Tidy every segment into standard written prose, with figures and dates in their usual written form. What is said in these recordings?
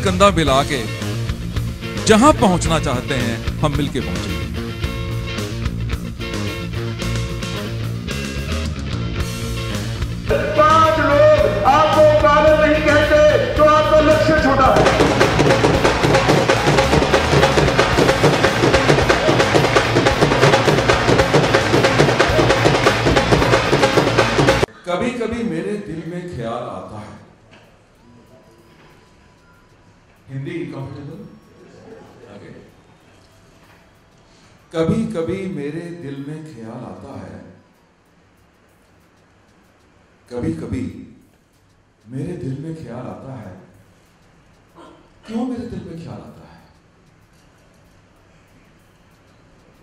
कंधा मिला के जहां पहुंचना चाहते हैं हम मिलके पहुंचेंगे। पांच लोग आपको पागल नहीं कहते तो आपका लक्ष्य छोटा है। कभी कभी मेरे दिल में ख्याल आता है, हिंदी कंफर्टेबल? कभी कभी मेरे दिल में ख्याल आता है, कभी कभी मेरे दिल में ख्याल आता है। क्यों मेरे दिल में ख्याल आता है?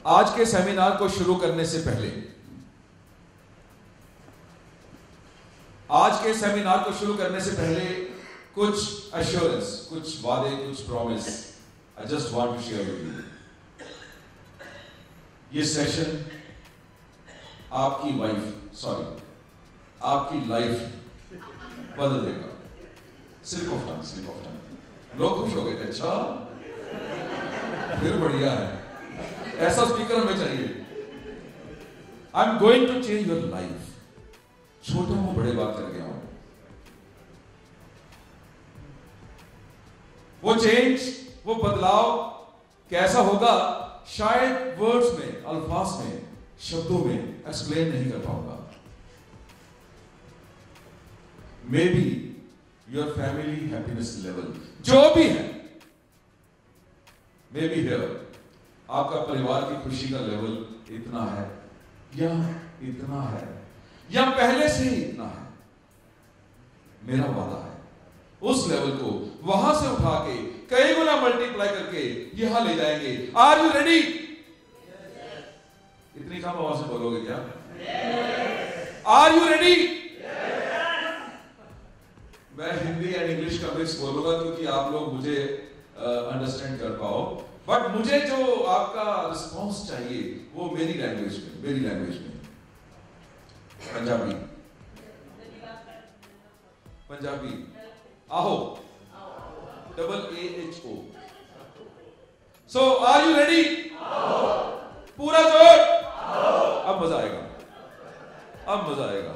आज के सेमिनार को शुरू करने से पहले, कुछ एश्योरेंस, कुछ वादे, कुछ promise I just want to share with you. ये सेशन आपकी लाइफ बदल देगा। Slip of tongue. लोग खुश हो गए, अच्छा फिर बढ़िया है, ऐसा स्पीकर हमें चाहिए। I am going to change your life. छोटे मुंह बड़े बात कर गया हूं। वो चेंज, वो बदलाव कैसा होगा शायद वर्ड्स में, अल्फाज में, शब्दों में एक्सप्लेन नहीं कर पाऊंगा। May be your family happiness level जो भी है, मे बी हियर, आपका परिवार की खुशी का लेवल इतना है या इतना है या पहले से ही इतना है। मेरा वादा है उस लेवल को वहां से उठा के कई गुना मल्टीप्लाई करके यहां ले जाएंगे। Are you ready? इतनी कम आवाज से बोलोगे क्या? Are you ready? मैं हिंदी एंड इंग्लिश का मिक्स बोलूंगा क्योंकि आप लोग मुझे अंडरस्टैंड कर पाओ, बट मुझे जो आपका रिस्पॉन्स चाहिए वो मेरी लैंग्वेज में। पंजाबी आहो, AAHO। So are you ready? पूरा जोर। अब मजा आएगा।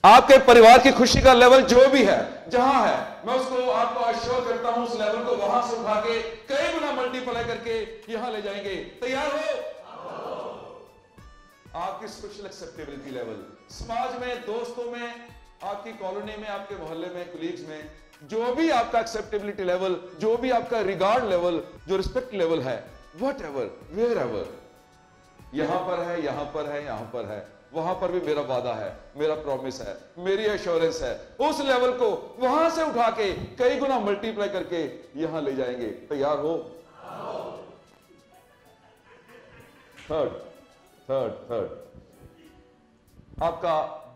आपके परिवार की खुशी का लेवल जो भी है, जहां है, मैं उसको आपको अश्योर करता हूं उस लेवल को वहां से उठा के कई गुना मल्टीप्लाई करके यहां ले जाएंगे। तैयार हो? आपकी सोशल एक्सेप्टेबिलिटी लेवल समाज में, दोस्तों में, आपकी कॉलोनी में, आपके मोहल्ले में, कुलीग्स में, जो भी आपका एक्सेप्टेबिलिटी लेवल, जो भी आपका रिगार्ड लेवल, जो रिस्पेक्ट लेवल है, वट एवर, वेयर एवर, यहां पर है, वहां पर भी मेरा वादा है, मेरा प्रॉमिस है, मेरी एश्योरेंस है। उस लेवल को वहां से उठा के कई गुना मल्टीप्लाई करके यहां ले जाएंगे। तैयार हो? थर्ड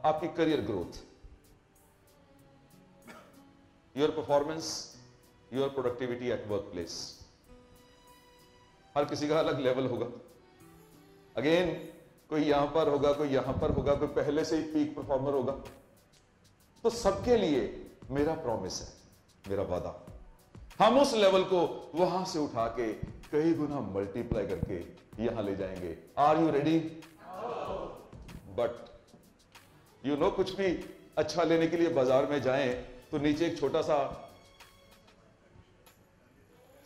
आपकी career growth, your performance, your productivity at work place. हर किसी का अलग लेवल होगा। अगेन, कोई यहां पर होगा, कोई यहां पर होगा, कोई पहले से ही पीक परफॉर्मर होगा। तो सबके लिए मेरा प्रॉमिस है, मेरा वादा, हम उस लेवल को वहां से उठा के कई गुना मल्टीप्लाई करके यहां ले जाएंगे। Are you ready? But you know, कुछ भी अच्छा लेने के लिए बाजार में जाएं तो नीचे एक छोटा सा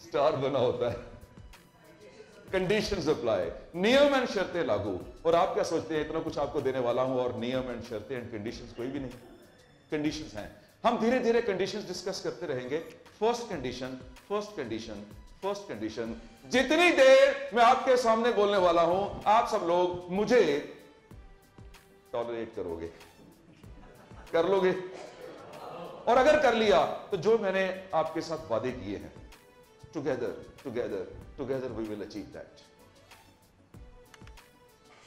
स्टार बना होता है, कंडीशंस अप्लाई, नियम एंड शर्तें लागू। और आप क्या सोचते हैं इतना कुछ आपको देने वाला हूं और नियम एंड शर्तें एंड कंडीशंस कोई भी नहीं? कंडीशंस हैं। हम धीरे धीरे कंडीशंस डिस्कस करते रहेंगे। फर्स्ट कंडीशन, जितनी देर मैं आपके सामने बोलने वाला हूं, आप सब लोग मुझे टॉलरेट करोगे, कर लोगे? और अगर कर लिया तो जो मैंने आपके साथ वादे किए हैं, together we will achieve that.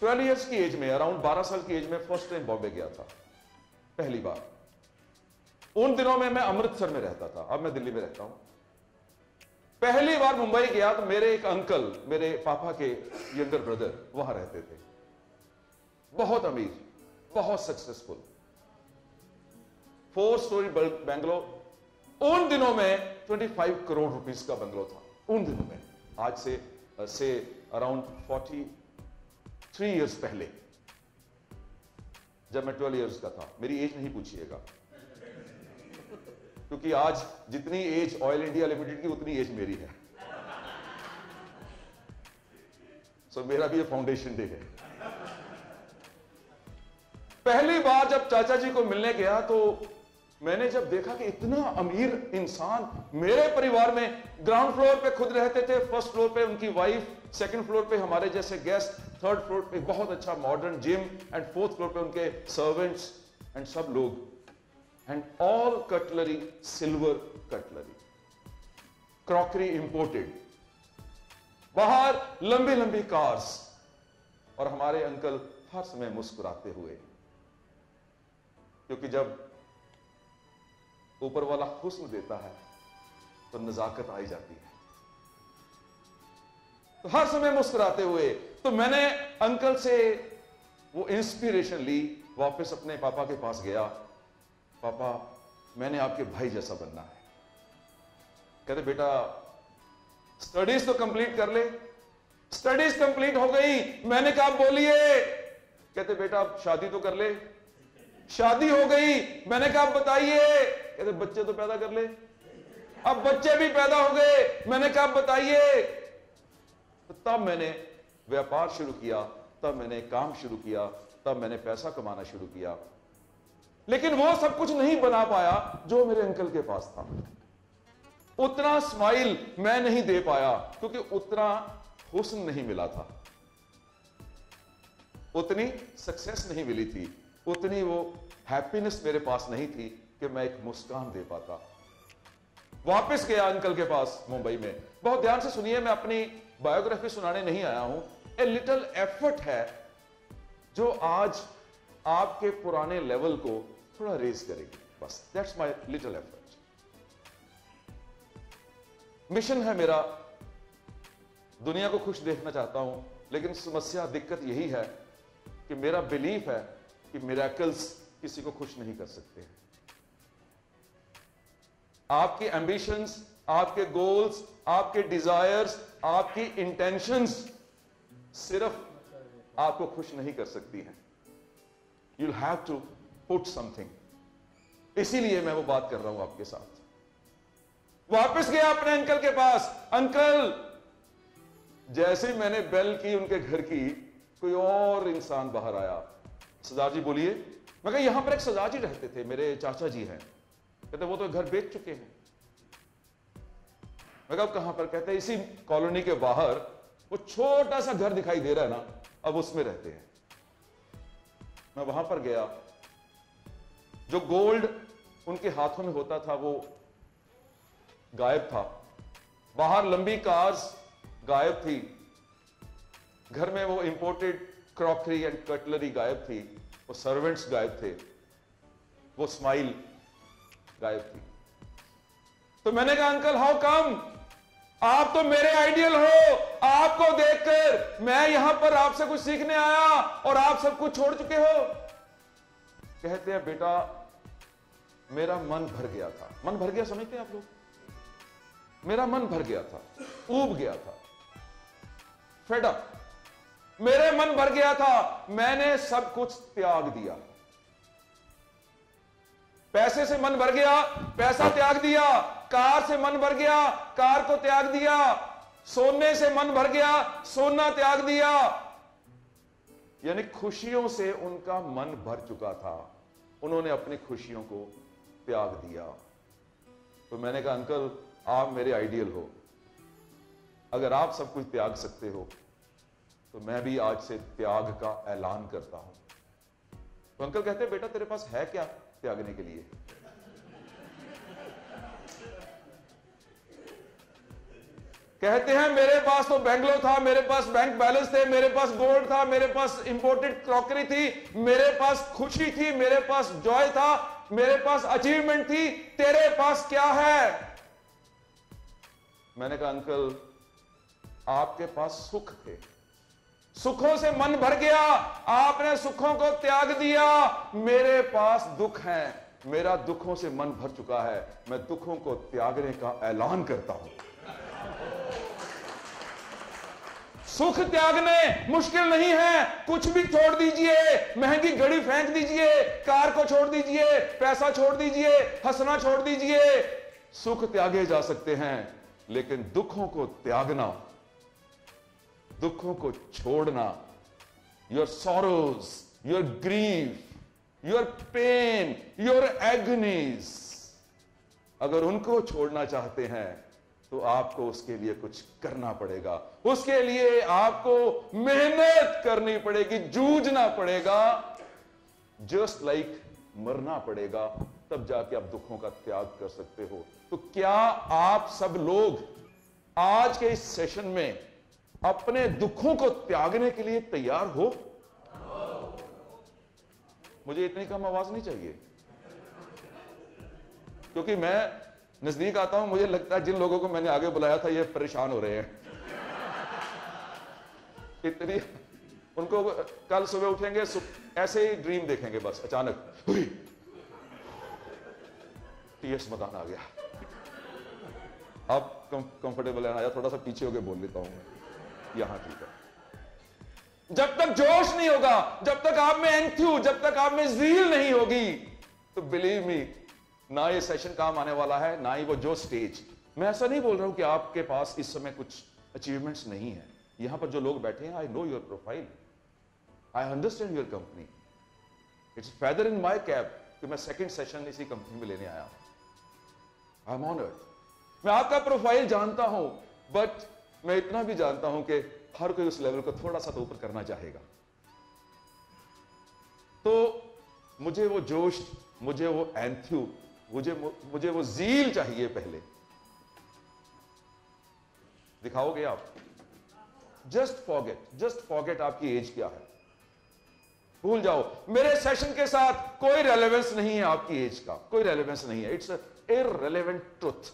12 years की एज में, अराउंड 12 साल की एज में फर्स्ट टाइम बॉम्बे गया था, पहली बार। उन दिनों में मैं अमृतसर में रहता था, अब मैं दिल्ली में रहता हूं। पहली बार मुंबई गया तो मेरे एक अंकल, मेरे पापा के यंगर ब्रदर वहां रहते थे, बहुत अमीर, बहुत सक्सेसफुल, 4 स्टोरी बैंगलोर, उन दिनों में 25 करोड़ रुपीस का बंगलो था, उन दिनों में। आज से अराउंड 43 इयर्स पहले, जब मैं 12 इयर्स का था। मेरी एज नहीं पूछिएगा, क्योंकि आज जितनी एज ऑयल इंडिया लिमिटेड की उतनी एज मेरी है। सो मेरा भी ये फाउंडेशन डे है। पहली बार जब चाचा जी को मिलने गया तो मैंने जब देखा कि इतना अमीर इंसान मेरे परिवार में, ग्राउंड फ्लोर पे खुद रहते थे, फर्स्ट फ्लोर पे उनकी वाइफ, सेकंड फ्लोर पे हमारे जैसे गेस्ट, थर्ड फ्लोर पे बहुत अच्छा modern gym, and fourth floor पे उनके सर्वेंट्स एंड सब लोग, and all cutlery, silver cutlery, crockery imported, बाहर लंबी लंबी कार्स, और हमारे अंकल हर समय मुस्कुराते हुए, क्योंकि जब ऊपर वाला हुस्न देता है तो नजाकत आई जाती है। तो हर समय मुस्कुराते हुए, तो मैंने अंकल से वो इंस्पिरेशन ली, वापस अपने पापा के पास गया। पापा, मैंने आपके भाई जैसा बनना है। कहते बेटा स्टडीज तो कंप्लीट कर ले। स्टडीज कंप्लीट हो गई। मैंने कहा बोलिए। कहते बेटा अब शादी तो कर ले। शादी हो गई। मैंने कहा बताइए। कहते बच्चे तो पैदा कर ले। अब बच्चे भी पैदा हो गए। मैंने कहा बताइए। तो तब मैंने व्यापार शुरू किया, तब मैंने काम शुरू किया, तब मैंने पैसा कमाना शुरू किया। लेकिन वो सब कुछ नहीं बना पाया जो मेरे अंकल के पास था। उतना स्माइल मैं नहीं दे पाया, क्योंकि उतना हुस्न नहीं मिला था, उतनी सक्सेस नहीं मिली थी, उतनी वो हैप्पीनेस मेरे पास नहीं थी कि मैं एक मुस्कान दे पाता। वापस गया अंकल के पास मुंबई में। बहुत ध्यान से सुनिए, मैं अपनी बायोग्राफी सुनाने नहीं आया हूं। ए लिटिल एफर्ट है जो आज आपके पुराने लेवल को थोड़ा रेज करेगी, बस that's my little effort. Mission है मेरा, दुनिया को खुश देखना चाहता हूं, लेकिन समस्या, दिक्कत यही है कि मेरा बिलीफ है कि मिरेकल्स किसी को खुश नहीं कर सकते। आपकी एंबिशंस, आपके गोल्स, आपके डिजायर्स, आपकी इंटेंशंस सिर्फ आपको खुश नहीं कर सकती हैं। You have to put something. इसीलिए मैं वो बात कर रहा हूं आपके साथ। वापस गया अपने अंकल के पास। अंकल, जैसे ही मैंने बेल की उनके घर की, कोई और इंसान बाहर आया। सरदार जी बोलिए। मैं कहा यहां पर एक सरदार जी रहते थे, मेरे चाचा जी हैं। कहते वो तो घर बेच चुके हैं। मैं कहा कहां पर? कहते इसी कॉलोनी के बाहर वो छोटा सा घर दिखाई दे रहा है ना, अब उसमें रहते हैं। मैं वहां पर गया। जो गोल्ड उनके हाथों में होता था वो गायब था। बाहर लंबी कार्स गायब थी। घर में वो इंपोर्टेड क्रॉकरी एंड कटलरी गायब थी। वो सर्वेंट्स गायब थे। वो स्माइल गायब थी। तो मैंने कहा अंकल हाउ कम? आप तो मेरे आइडियल हो। आपको देखकर मैं यहां पर आपसे कुछ सीखने आया और आप सब कुछ छोड़ चुके हो। कहते हैं बेटा मेरा मन भर गया था। मन भर गया समझते हैं आप लोग? मेरा मन भर गया था, ऊब गया था, फेड अप। मेरे मन भर गया था, मैंने सब कुछ त्याग दिया। पैसे से मन भर गया, पैसा त्याग दिया। कार से मन भर गया, कार को त्याग दिया। सोने से मन भर गया, सोना त्याग दिया। यानी खुशियों से उनका मन भर चुका था। उन्होंने अपनी खुशियों को त्याग दिया। तो मैंने कहा अंकल आप मेरे आइडियल हो। अगर आप सब कुछ त्याग सकते हो तो मैं भी आज से त्याग का ऐलान करता हूं। तो अंकल कहते बेटा तेरे पास है क्या त्यागने के लिए? कहते हैं मेरे पास तो बैंगलो था, मेरे पास बैंक बैलेंस थे, मेरे पास गोल्ड था, मेरे पास इंपोर्टेड क्रॉकरी थी, मेरे पास खुशी थी, मेरे पास जॉय था, मेरे पास अचीवमेंट थी। तेरे पास क्या है? मैंने कहा अंकल आपके पास सुख थे, सुखों से मन भर गया, आपने सुखों को त्याग दिया। मेरे पास दुख है, मेरा दुखों से मन भर चुका है, मैं दुखों को त्यागने का ऐलान करता हूं। सुख त्यागने मुश्किल नहीं है, कुछ भी छोड़ दीजिए, महंगी घड़ी फेंक दीजिए, कार को छोड़ दीजिए, पैसा छोड़ दीजिए, हंसना छोड़ दीजिए, सुख त्यागे जा सकते हैं, लेकिन दुखों को त्यागना, दुखों को छोड़ना, your sorrows, your grief, your pain, your agonies, अगर उनको छोड़ना चाहते हैं तो आपको उसके लिए कुछ करना पड़ेगा, उसके लिए आपको मेहनत करनी पड़ेगी, जूझना पड़ेगा, जस्ट लाइक मरना पड़ेगा, तब जाके आप दुखों का त्याग कर सकते हो। तो क्या आप सब लोग आज के इस सेशन में अपने दुखों को त्यागने के लिए तैयार हो? मुझे इतनी कम आवाज नहीं चाहिए, क्योंकि मैं नजदीक आता हूं, मुझे लगता है जिन लोगों को मैंने आगे बुलाया था ये परेशान हो रहे हैं। इतनी उनको कल सुबह उठेंगे, ऐसे ही ड्रीम देखेंगे, बस अचानक टीएस मदान आ गया, अब कंफर्टेबल आया, थोड़ा सा पीछे होके बोल लेता हूं मैं, यहां ठीक है। जब तक जोश नहीं होगा, जब तक आप में एंथ्यू, जब तक आप में ज़ील नहीं होगी, तो बिलीव मी, ना ये सेशन काम आने वाला है, ना ही वो जो स्टेज। मैं ऐसा नहीं बोल रहा हूं कि आपके पास इस समय कुछ अचीवमेंट्स नहीं है। यहां पर जो लोग बैठे हैं, I know your profile, I understand your company, it's feather in my cap कि मैं सेकंड सेशन इसी कंपनी में लेने आया, आई एम ऑनर्ड। मैं आपका प्रोफाइल जानता हूं, बट मैं इतना भी जानता हूं कि हर कोई उस लेवल को थोड़ा सा तो ऊपर करना चाहेगा। तो मुझे वो जोश, मुझे वो एंथ्यू, मुझे वो ज़ील चाहिए। पहले दिखाओगे आप? जस्ट फॉरगेट आपकी एज क्या है, भूल जाओ। मेरे सेशन के साथ कोई रेलेवेंस नहीं है आपकी एज का, कोई रेलेवेंस नहीं है। It's irrelevant truth,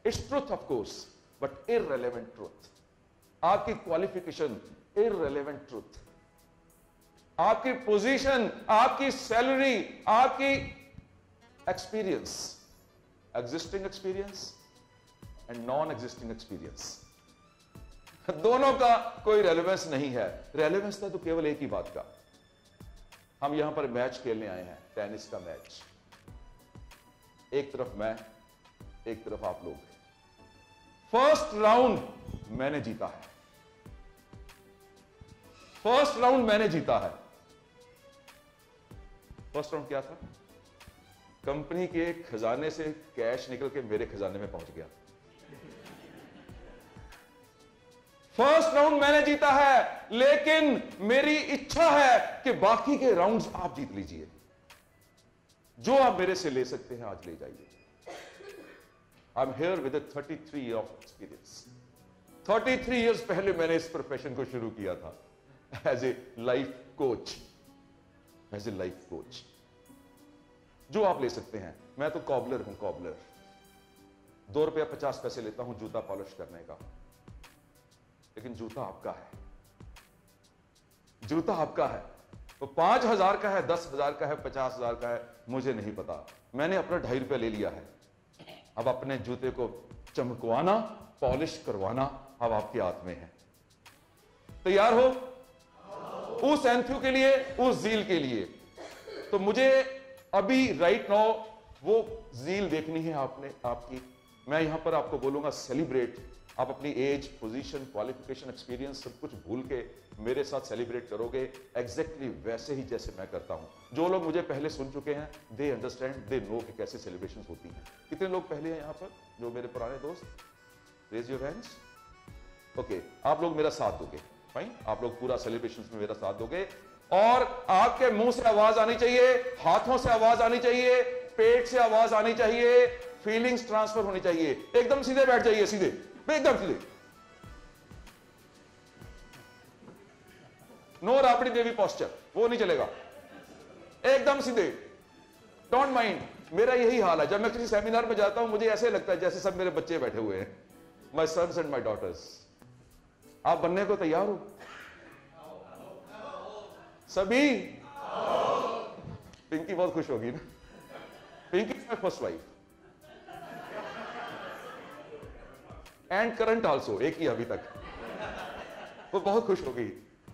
it's truth of course, but irrelevant truth. आपकी क्वालिफिकेशन इररेलेवेंट ट्रुथ, आपकी पोजीशन, आपकी सैलरी, आपकी experience, existing experience and non existing experience, दोनों का कोई रेलेवेंस नहीं है। रेलेवेंस था तो केवल एक ही बात का, हम यहां पर मैच खेलने आए हैं, टेनिस का मैच। एक तरफ मैं, एक तरफ आप लोग। फर्स्ट राउंड मैंने जीता है, फर्स्ट राउंड मैंने जीता है। फर्स्ट राउंड क्या था? कंपनी के खजाने से कैश निकल के मेरे खजाने में पहुंच गया। फर्स्ट राउंड मैंने जीता है, लेकिन मेरी इच्छा है कि बाकी के राउंड्स आप जीत लीजिए। जो आप मेरे से ले सकते हैं आज ले जाइए। I am here with 33 year of experience. 33 years पहले मैंने इस प्रोफेशन को शुरू किया था as a life coach, as a life coach. जो आप ले सकते हैं। मैं तो कॉबलर हूं, कॉबलर। 2 रुपया 50 पैसे लेता हूं जूता पॉलिश करने का, लेकिन जूता आपका है, जूता आपका है। तो 5,000 का है, 10,000 का है, 50,000 का है, मुझे नहीं पता। मैंने अपना 2.5 रुपया ले लिया है। अब अपने जूते को चमकवाना, पॉलिश करवाना अब आपके हाथ में है। तैयार हो उस एंथ्यू के लिए, उस ज़ील के लिए? तो मुझे अभी राइट नाउ वो ज़ील देखनी है आपकी। मैं यहां पर आपको बोलूंगा सेलिब्रेट। आप अपनी एज, पोजीशन, क्वालिफिकेशन, एक्सपीरियंस सब कुछ भूल के मेरे साथ सेलिब्रेट करोगे एग्जैक्टली वैसे ही जैसे मैं करता हूं। जो लोग मुझे पहले सुन चुके हैं, दे अंडरस्टैंड, दे नो कि कैसे सेलिब्रेशन होती हैं। कितने लोग पहले हैं यहां पर जो मेरे पुराने दोस्त? Raise your hands. ओके, आप लोग मेरा साथ दोगे, फाइन। आप लोग पूरा सेलिब्रेशन में मेरा साथ दोगे, और आपके मुंह से आवाज आनी चाहिए, हाथों से आवाज आनी चाहिए, पेट से आवाज आनी चाहिए, फीलिंग्स ट्रांसफर होनी चाहिए। एकदम सीधे बैठ जाइए, सीधे, एकदम सीधे। नो राबड़ी देवी पोस्चर, वो नहीं चलेगा। एकदम सीधे, डोंट माइंड। मेरा यही हाल है, जब मैं किसी सेमिनार में जाता हूं मुझे ऐसे लगता है जैसे सब मेरे बच्चे बैठे हुए हैं, माई सन्स एंड माई डॉटर्स। आप बनने को तैयार हो सभी? पिंकी बहुत खुश होगी ना, Pinky is my first wife and current also, एक ही अभी तक। वो बहुत खुश हो गई।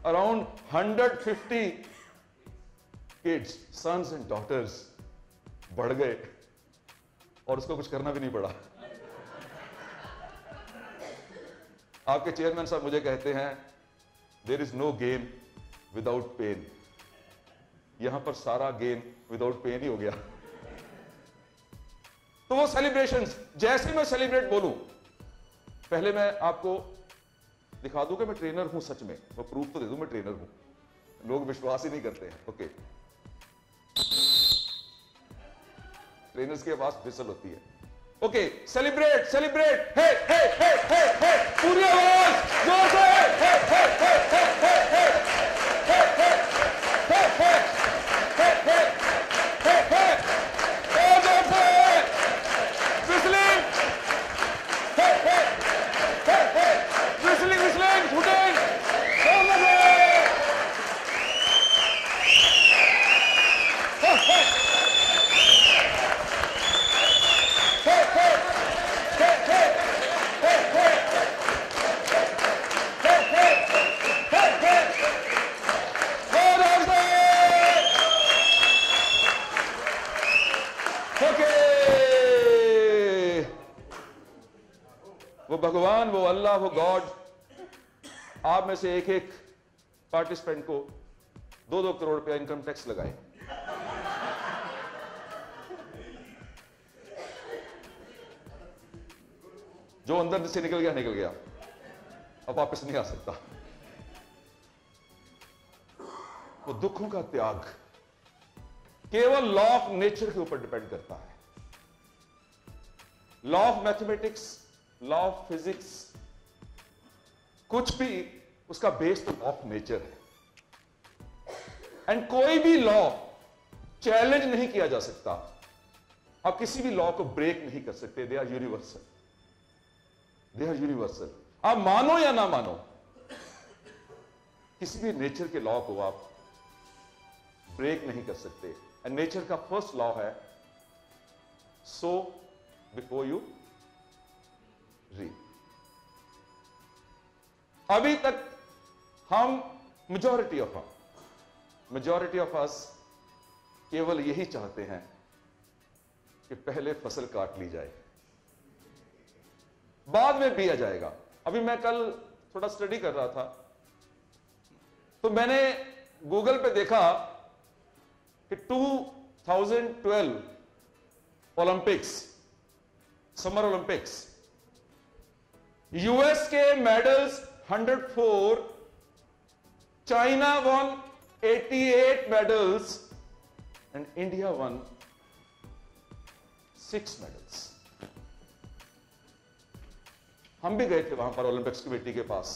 Around 150 kids, sons and daughters बढ़ गए और उसको कुछ करना भी नहीं पड़ा। आपके चेयरमैन साहब मुझे कहते हैं there is no game without pain. यहां पर सारा गेम विदाउट पेन ही हो गया। तो वो सेलिब्रेशंस, जैसे मैं सेलिब्रेट बोलूं, पहले मैं आपको दिखा दूं कि मैं ट्रेनर हूं, सच में मैं प्रूफ तो दे दूं मैं ट्रेनर हूं। लोग विश्वास ही नहीं करते हैं। ओके, ट्रेनर्स की आवाज फिसल होती है। Okay, celebrate celebrate, hey hey hey hey हे, पूरी आवाज जोर से, हे hey hey hey hey hey hey hey hey hey hey hey हे, जोर से विस्लिंग, हे हे हे हे, विस्लिंग विस्लिंग, शूटिंग, जोर से, हे हे वो भगवान, वो अल्लाह, वो गॉड आप में से एक एक पार्टिसिपेंट को 2-2 करोड़ रुपया इनकम टैक्स लगाए। जो अंदर से निकल गया निकल गया, अब वापस नहीं आ सकता। वो दुखों का त्याग केवल लॉ ऑफ नेचर के ऊपर डिपेंड करता है। Law of mathematics, law of physics, कुछ भी उसका बेस तो लॉ ऑफ नेचर है। एंड कोई भी लॉ चैलेंज नहीं किया जा सकता। आप किसी भी लॉ को ब्रेक नहीं कर सकते। They are universal, they are universal. आप मानो या ना मानो, किसी भी नेचर के लॉ को आप ब्रेक नहीं कर सकते। एंड नेचर का फर्स्ट लॉ है सो बिफोर यू रीप। अभी तक हम मेजॉरिटी ऑफ अस केवल यही चाहते हैं कि पहले फसल काट ली जाए, बाद में पिया जाएगा। अभी मैं कल थोड़ा स्टडी कर रहा था तो मैंने गूगल पे देखा कि 2012 ओलंपिक्स, समर ओलंपिक्स, यूएस के medals 104, China one 88 medals and India one 6 medals. हम भी गए थे वहां पर ओलंपिक्स कमेटी के पास।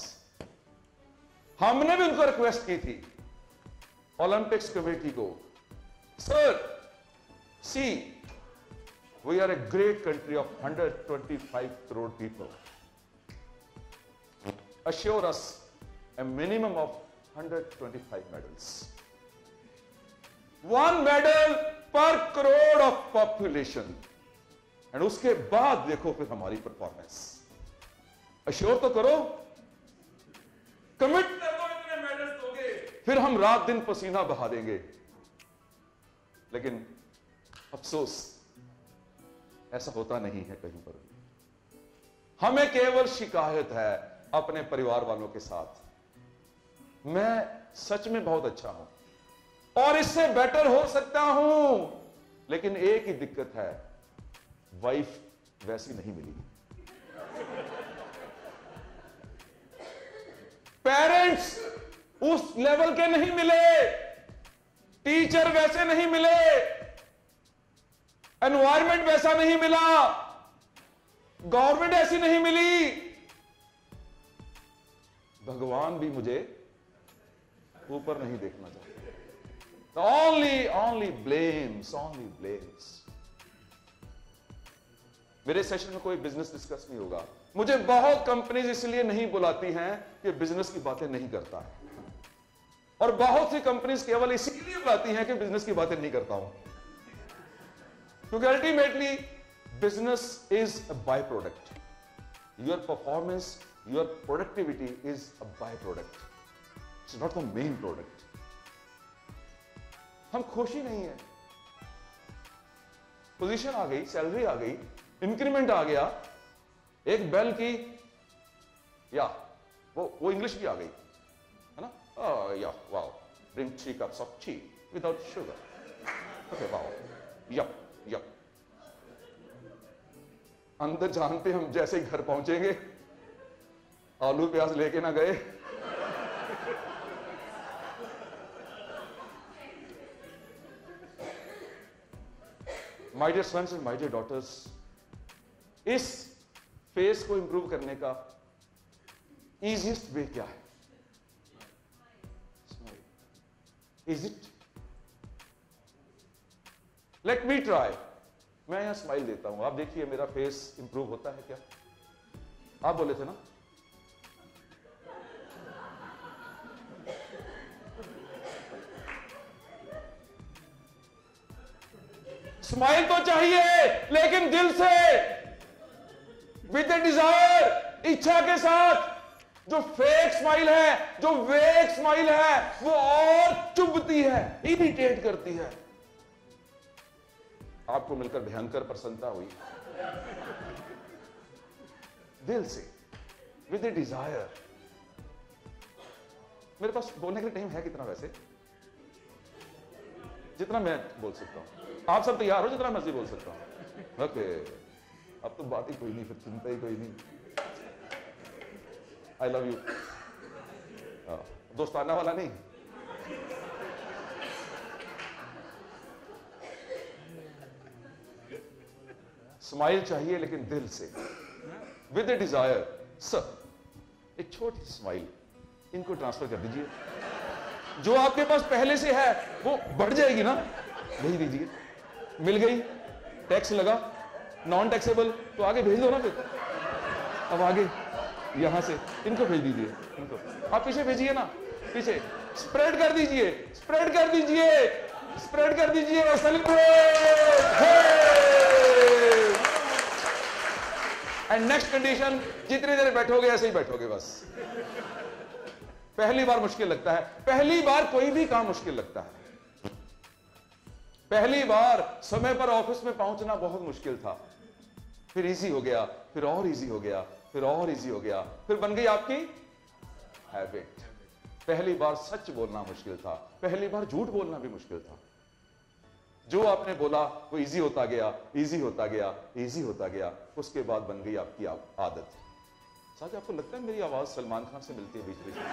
हमने भी उनको रिक्वेस्ट की थी, ओलंपिक्स कमेटी को, sir see we are a great country of 125 crore people, assure us a minimum of 125 medals, 1 medal पर करोड़ ऑफ पॉपुलेशन। एंड उसके बाद देखो फिर हमारी परफॉर्मेंस। अश्योर तो करो, कमिट कर दो, इतने मेडल्स दोगे, फिर हम रात दिन पसीना बहा देंगे। लेकिन अफसोस ऐसा होता नहीं है कहीं पर भी। हमें केवल शिकायत है अपने परिवार वालों के साथ। मैं सच में बहुत अच्छा हूं और इससे बेटर हो सकता हूं, लेकिन एक ही दिक्कत है, वाइफ वैसी नहीं मिली, पेरेंट्स उस लेवल के नहीं मिले, टीचर वैसे नहीं मिले, एनवायरमेंट वैसा नहीं मिला, गवर्नमेंट ऐसी नहीं मिली। भगवान भी मुझे ऊपर नहीं देखना चाहते। only blames, only blames। मेरे सेशन में कोई बिजनेस डिस्कस नहीं होगा। मुझे बहुत कंपनीज इसलिए नहीं बुलाती हैं कि बिजनेस की बातें नहीं करता है, और बहुत सी कंपनीज केवल इसीलिए मुश्किल आती है कि बिजनेस की बातें नहीं करता हूं, क्योंकि ultimately business is a by product. Your performance, your productivity is a by product, it's not the main product. हम खुश ही नहीं है. पोजीशन आ गई, सैलरी आ गई, इंक्रीमेंट आ गया, एक बेल की, या वो इंग्लिश भी आ गई है ना, या wow, drink 3 cups of tea without sugar. Okay wow, yup yup. अंदर जानते हम जैसे घर पहुंचेंगे, आलू प्याज लेके ना गए, my dear sons and my dear daughters, इस फेस को इंप्रूव करने का इजीएस्ट वे क्या है? Smile. Is it? Let me try. मैं यहां स्माइल देता हूं, आप देखिए मेरा फेस इंप्रूव होता है क्या? आप बोले थे ना, स्माइल तो चाहिए लेकिन दिल से, विद ए डिजायर, इच्छा के साथ. जो फेक स्माइल है, जो वेक स्माइल है, वो और चुभती है, इरिटेट करती है. आपको मिलकर भयंकर प्रसन्नता हुई. दिल से, विद ए डिजायर. मेरे पास बोलने के लिए टाइम है कितना वैसे? जितना मैं बोल सकता हूं. आप सब तैयार हो? जितना मर्जी बोल सकता हूं. ओके, अब तो बात ही कोई नहीं, फिर चिंता ही कोई नहीं. आई लव यू. दोस्ताना वाला नहीं. स्माइल चाहिए लेकिन दिल से, विद ए डिजायर. सर, एक छोटी स्माइल इनको ट्रांसफर कर दीजिए. जो आपके पास पहले से है वो बढ़ जाएगी ना, भेज दीजिए. मिल गई, टैक्स लगा, नॉन टैक्सेबल, तो आगे भेज दो ना. फिर अब आगे यहां से इनको भेज दीजिए. इनको आप पीछे भेजिए ना, पीछे स्प्रेड कर दीजिए, स्प्रेड कर दीजिए, स्प्रेड कर दीजिए. और सेलिब्रेट. एंड नेक्स्ट कंडीशन, जितनी देर बैठोगे ऐसे ही बैठोगे बस. पहली बार मुश्किल लगता है, पहली बार कोई भी काम मुश्किल लगता है. पहली बार समय पर ऑफिस में पहुंचना बहुत मुश्किल था, फिर इजी हो गया, फिर और इजी हो गया, फिर और इजी हो गया, फिर बन गई आपकी हैबिट. पहली बार सच बोलना मुश्किल था, पहली बार झूठ बोलना भी मुश्किल था. जो आपने बोला वो इजी होता गया, इजी होता गया, इजी होता गया. उसके बाद बन गई आपकी आदत. साथ आपको लगता है मेरी आवाज सलमान खान से मिलती है बीच बीच में?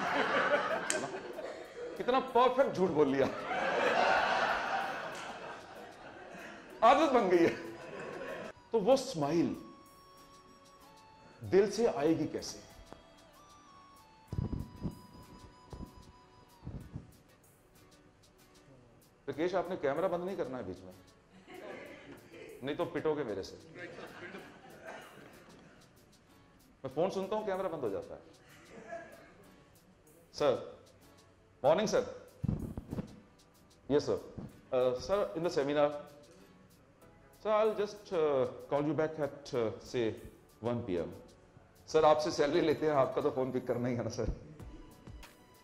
कितना परफेक्ट झूठ बोल लिया. आदत बन गई है. तो वो स्माइल दिल से आएगी कैसे? राकेश, आपने कैमरा बंद नहीं करना है बीच में, नहीं तो पिटोगे मेरे से. मैं फोन सुनता हूं, कैमरा बंद हो जाता है. Sir, morning sir. Yes sir. Sir, in the seminar. Sir, I'll just call you back at say 1 PM. Sir, आपसे सैलरी लेते हैं, आपका तो फोन पिक करना ही है ना sir.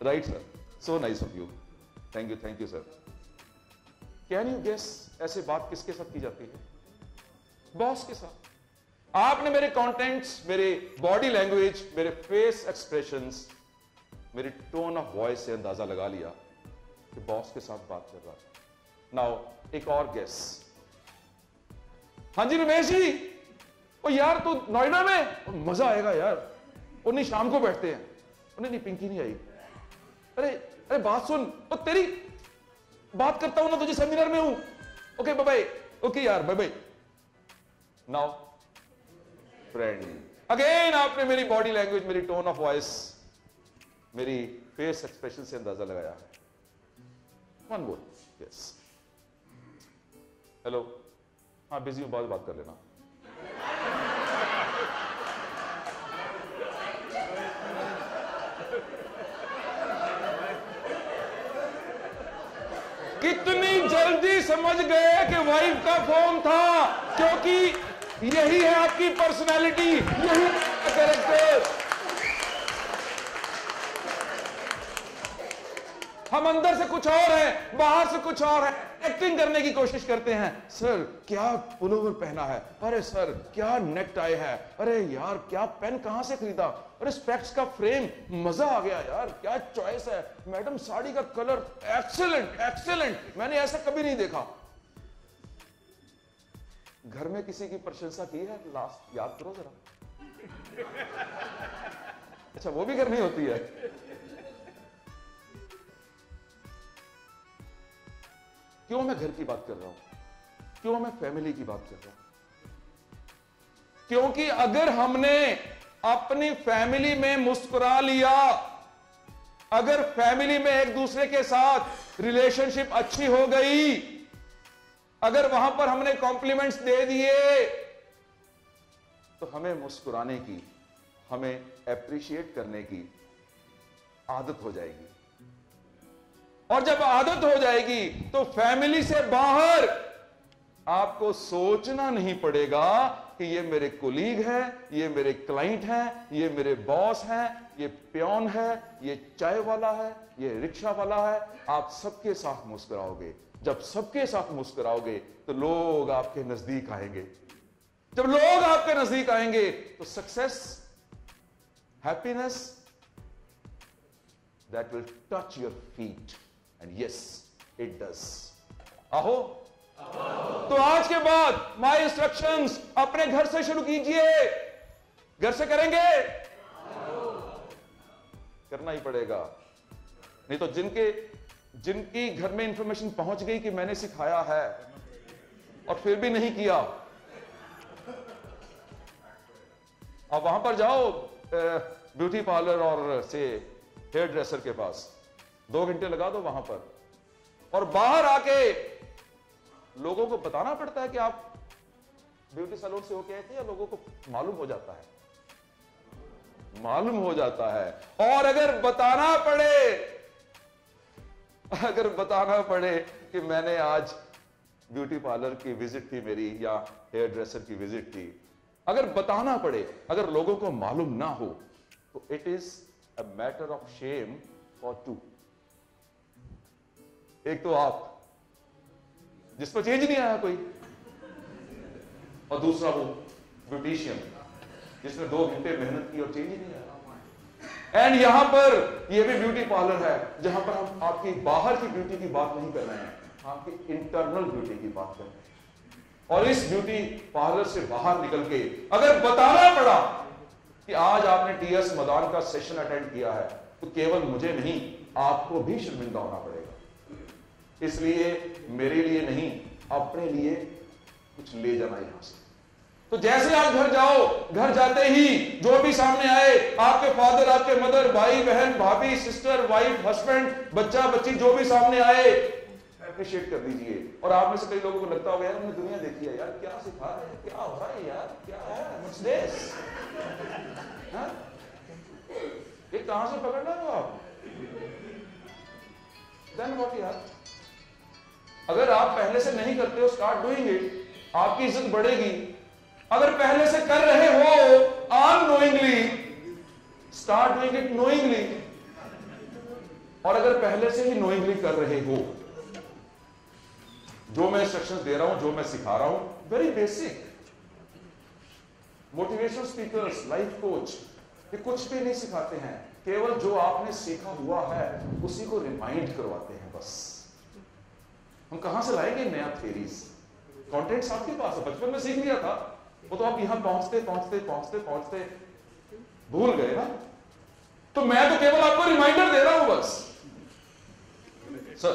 Right sir. So nice of you. Thank you sir. Can you guess ऐसे बात किसके साथ की जाती है? बॉस के साथ. आपने मेरे कंटेंट्स, मेरे बॉडी लैंग्वेज, मेरे फेस एक्सप्रेशंस, मेरे टोन ऑफ वॉइस से अंदाजा लगा लिया कि बॉस के साथ बात कर रहा है. नाउ एक और गेस. हाँ जी रमेश जी, ओ यार तू नोएडा में, मजा आएगा यार. उन्हीं शाम को बैठते हैं. उन्हें नहीं, पिंकी नहीं आई. अरे अरे बात सुन, तो तेरी बात करता हूं ना, तुझे सेमिनार में हूं. Okay bye bye. ओके यार bye bye. Now friend, again आपने मेरी बॉडी लैंग्वेज, मेरी टोन ऑफ वॉइस, मेरी फेस एक्सप्रेशन से अंदाजा लगाया है. One more. यस. हेलो. हाँ बिजी हूं, बाद बात कर लेना. कितनी जल्दी समझ गए कि वाइफ का फोन था, क्योंकि यही है आपकी पर्सनालिटी, यही कैरेक्टर। हम अंदर से कुछ और हैं, बाहर से कुछ और है, एक्टिंग करने की कोशिश करते हैं। सर क्या पुलोवर पहना है, अरे सर क्या नेक टाई है, अरे यार क्या पेन कहां से खरीदा, अरे स्पेक्स का फ्रेम मजा आ गया यार, क्या चॉइस है, मैडम साड़ी का कलर एक्सीलेंट एक्सीलेंट, मैंने ऐसा कभी नहीं देखा। घर में किसी की प्रशंसा की है लास्ट, याद करो जरा। अच्छा वो भी करनी होती है। क्यों मैं घर की बात कर रहा हूं, क्यों मैं फैमिली की बात कर रहा हूं? क्योंकि अगर हमने अपनी फैमिली में मुस्कुरा लिया, अगर फैमिली में एक दूसरे के साथ रिलेशनशिप अच्छी हो गई, अगर वहां पर हमने कॉम्प्लीमेंट्स दे दिए, तो हमें मुस्कुराने की, हमें एप्रिशिएट करने की आदत हो जाएगी। और जब आदत हो जाएगी तो फैमिली से बाहर आपको सोचना नहीं पड़ेगा कि ये मेरे कोलीग हैं, ये मेरे क्लाइंट हैं, ये मेरे बॉस हैं, ये प्योन है, ये चाय वाला है, ये रिक्शा वाला है। आप सबके साथ मुस्कुराओगे। जब सबके साथ मुस्कुराओगे तो लोग आपके नजदीक आएंगे। जब लोग आपके नजदीक आएंगे तो success, happiness, that will touch your feet. And yes, it does. आहो? तो आज के बाद my instructions अपने घर से शुरू कीजिए। घर से करेंगे? करना ही पड़ेगा, नहीं तो जिनकी घर में इंफॉर्मेशन पहुंच गई कि मैंने सिखाया है और फिर भी नहीं किया, आप वहां पर जाओ ब्यूटी पार्लर और से हेयर ड्रेसर के पास, 2 घंटे लगा दो वहां पर, और बाहर आके लोगों को बताना पड़ता है कि आप ब्यूटी सैलून से होके आए थे, या लोगों को मालूम हो जाता है? मालूम हो जाता है। और अगर बताना पड़े कि मैंने आज ब्यूटी पार्लर की विजिट थी मेरी, या हेयर ड्रेसर की विजिट थी, अगर बताना पड़े, अगर लोगों को मालूम ना हो, तो it is a matter of shame for two. एक तो आप जिस पर चेंज नहीं आया कोई, और दूसरा वो ब्यूटिशियन जिसने 2 घंटे मेहनत की और चेंज ही नहीं आया। एंड यहां पर ये भी ब्यूटी पार्लर है जहां पर हम आपकी बाहर की ब्यूटी की बात नहीं कर रहे हैं, आपकी इंटरनल ब्यूटी की बात कर रहे हैं। और इस ब्यूटी पार्लर से बाहर निकल के अगर बताना पड़ा कि आज आपने टीएस मदान का सेशन अटेंड किया है, तो केवल मुझे नहीं, आपको भी शर्मिंदा होना पड़ेगा। इसलिए मेरे लिए नहीं, अपने लिए कुछ ले जाना यहां से। तो जैसे आप घर जाओ, घर जाते ही जो भी सामने आए, आपके फादर, आपके मदर, भाई बहन, भाभी, सिस्टर, वाइफ, हस्बैंड, बच्चा बच्ची, जो भी सामने आए, एप्रिशिएट कर दीजिए। और आप में से कई लोगों को लगता होगा यार हमने दुनिया देखी है, यार क्या सिखा रहे हैं, क्या हो रहा है यार, क्या है, व्हाट्स दिस, ये कहां से पकड़ना है आप? देन व्हाट यार? अगर आप पहले से नहीं करते हो, स्टार्ट डूइंग इट, आपकी इज्जत बढ़ेगी। अगर पहले से कर रहे हो unknowingly, start doing it knowingly. और अगर पहले से ही नोइंगली कर रहे हो, जो मैं इंस्ट्रक्शंस दे रहा हूं, जो मैं सिखा रहा हूं, very basic. Motivational speakers, life coach, ये कुछ भी नहीं सिखाते हैं, केवल जो आपने सीखा हुआ है उसी को रिमाइंड करवाते हैं बस। हम कहां से लाएंगे नया थ्योरीज? कंटेंट्स आपके पास है, बचपन में सीख लिया था, वो तो आप यहां पहुंचते पहुंचते पहुंचते पहुंचते भूल गए ना। तो मैं तो केवल आपको रिमाइंडर दे रहा हूं बस। सर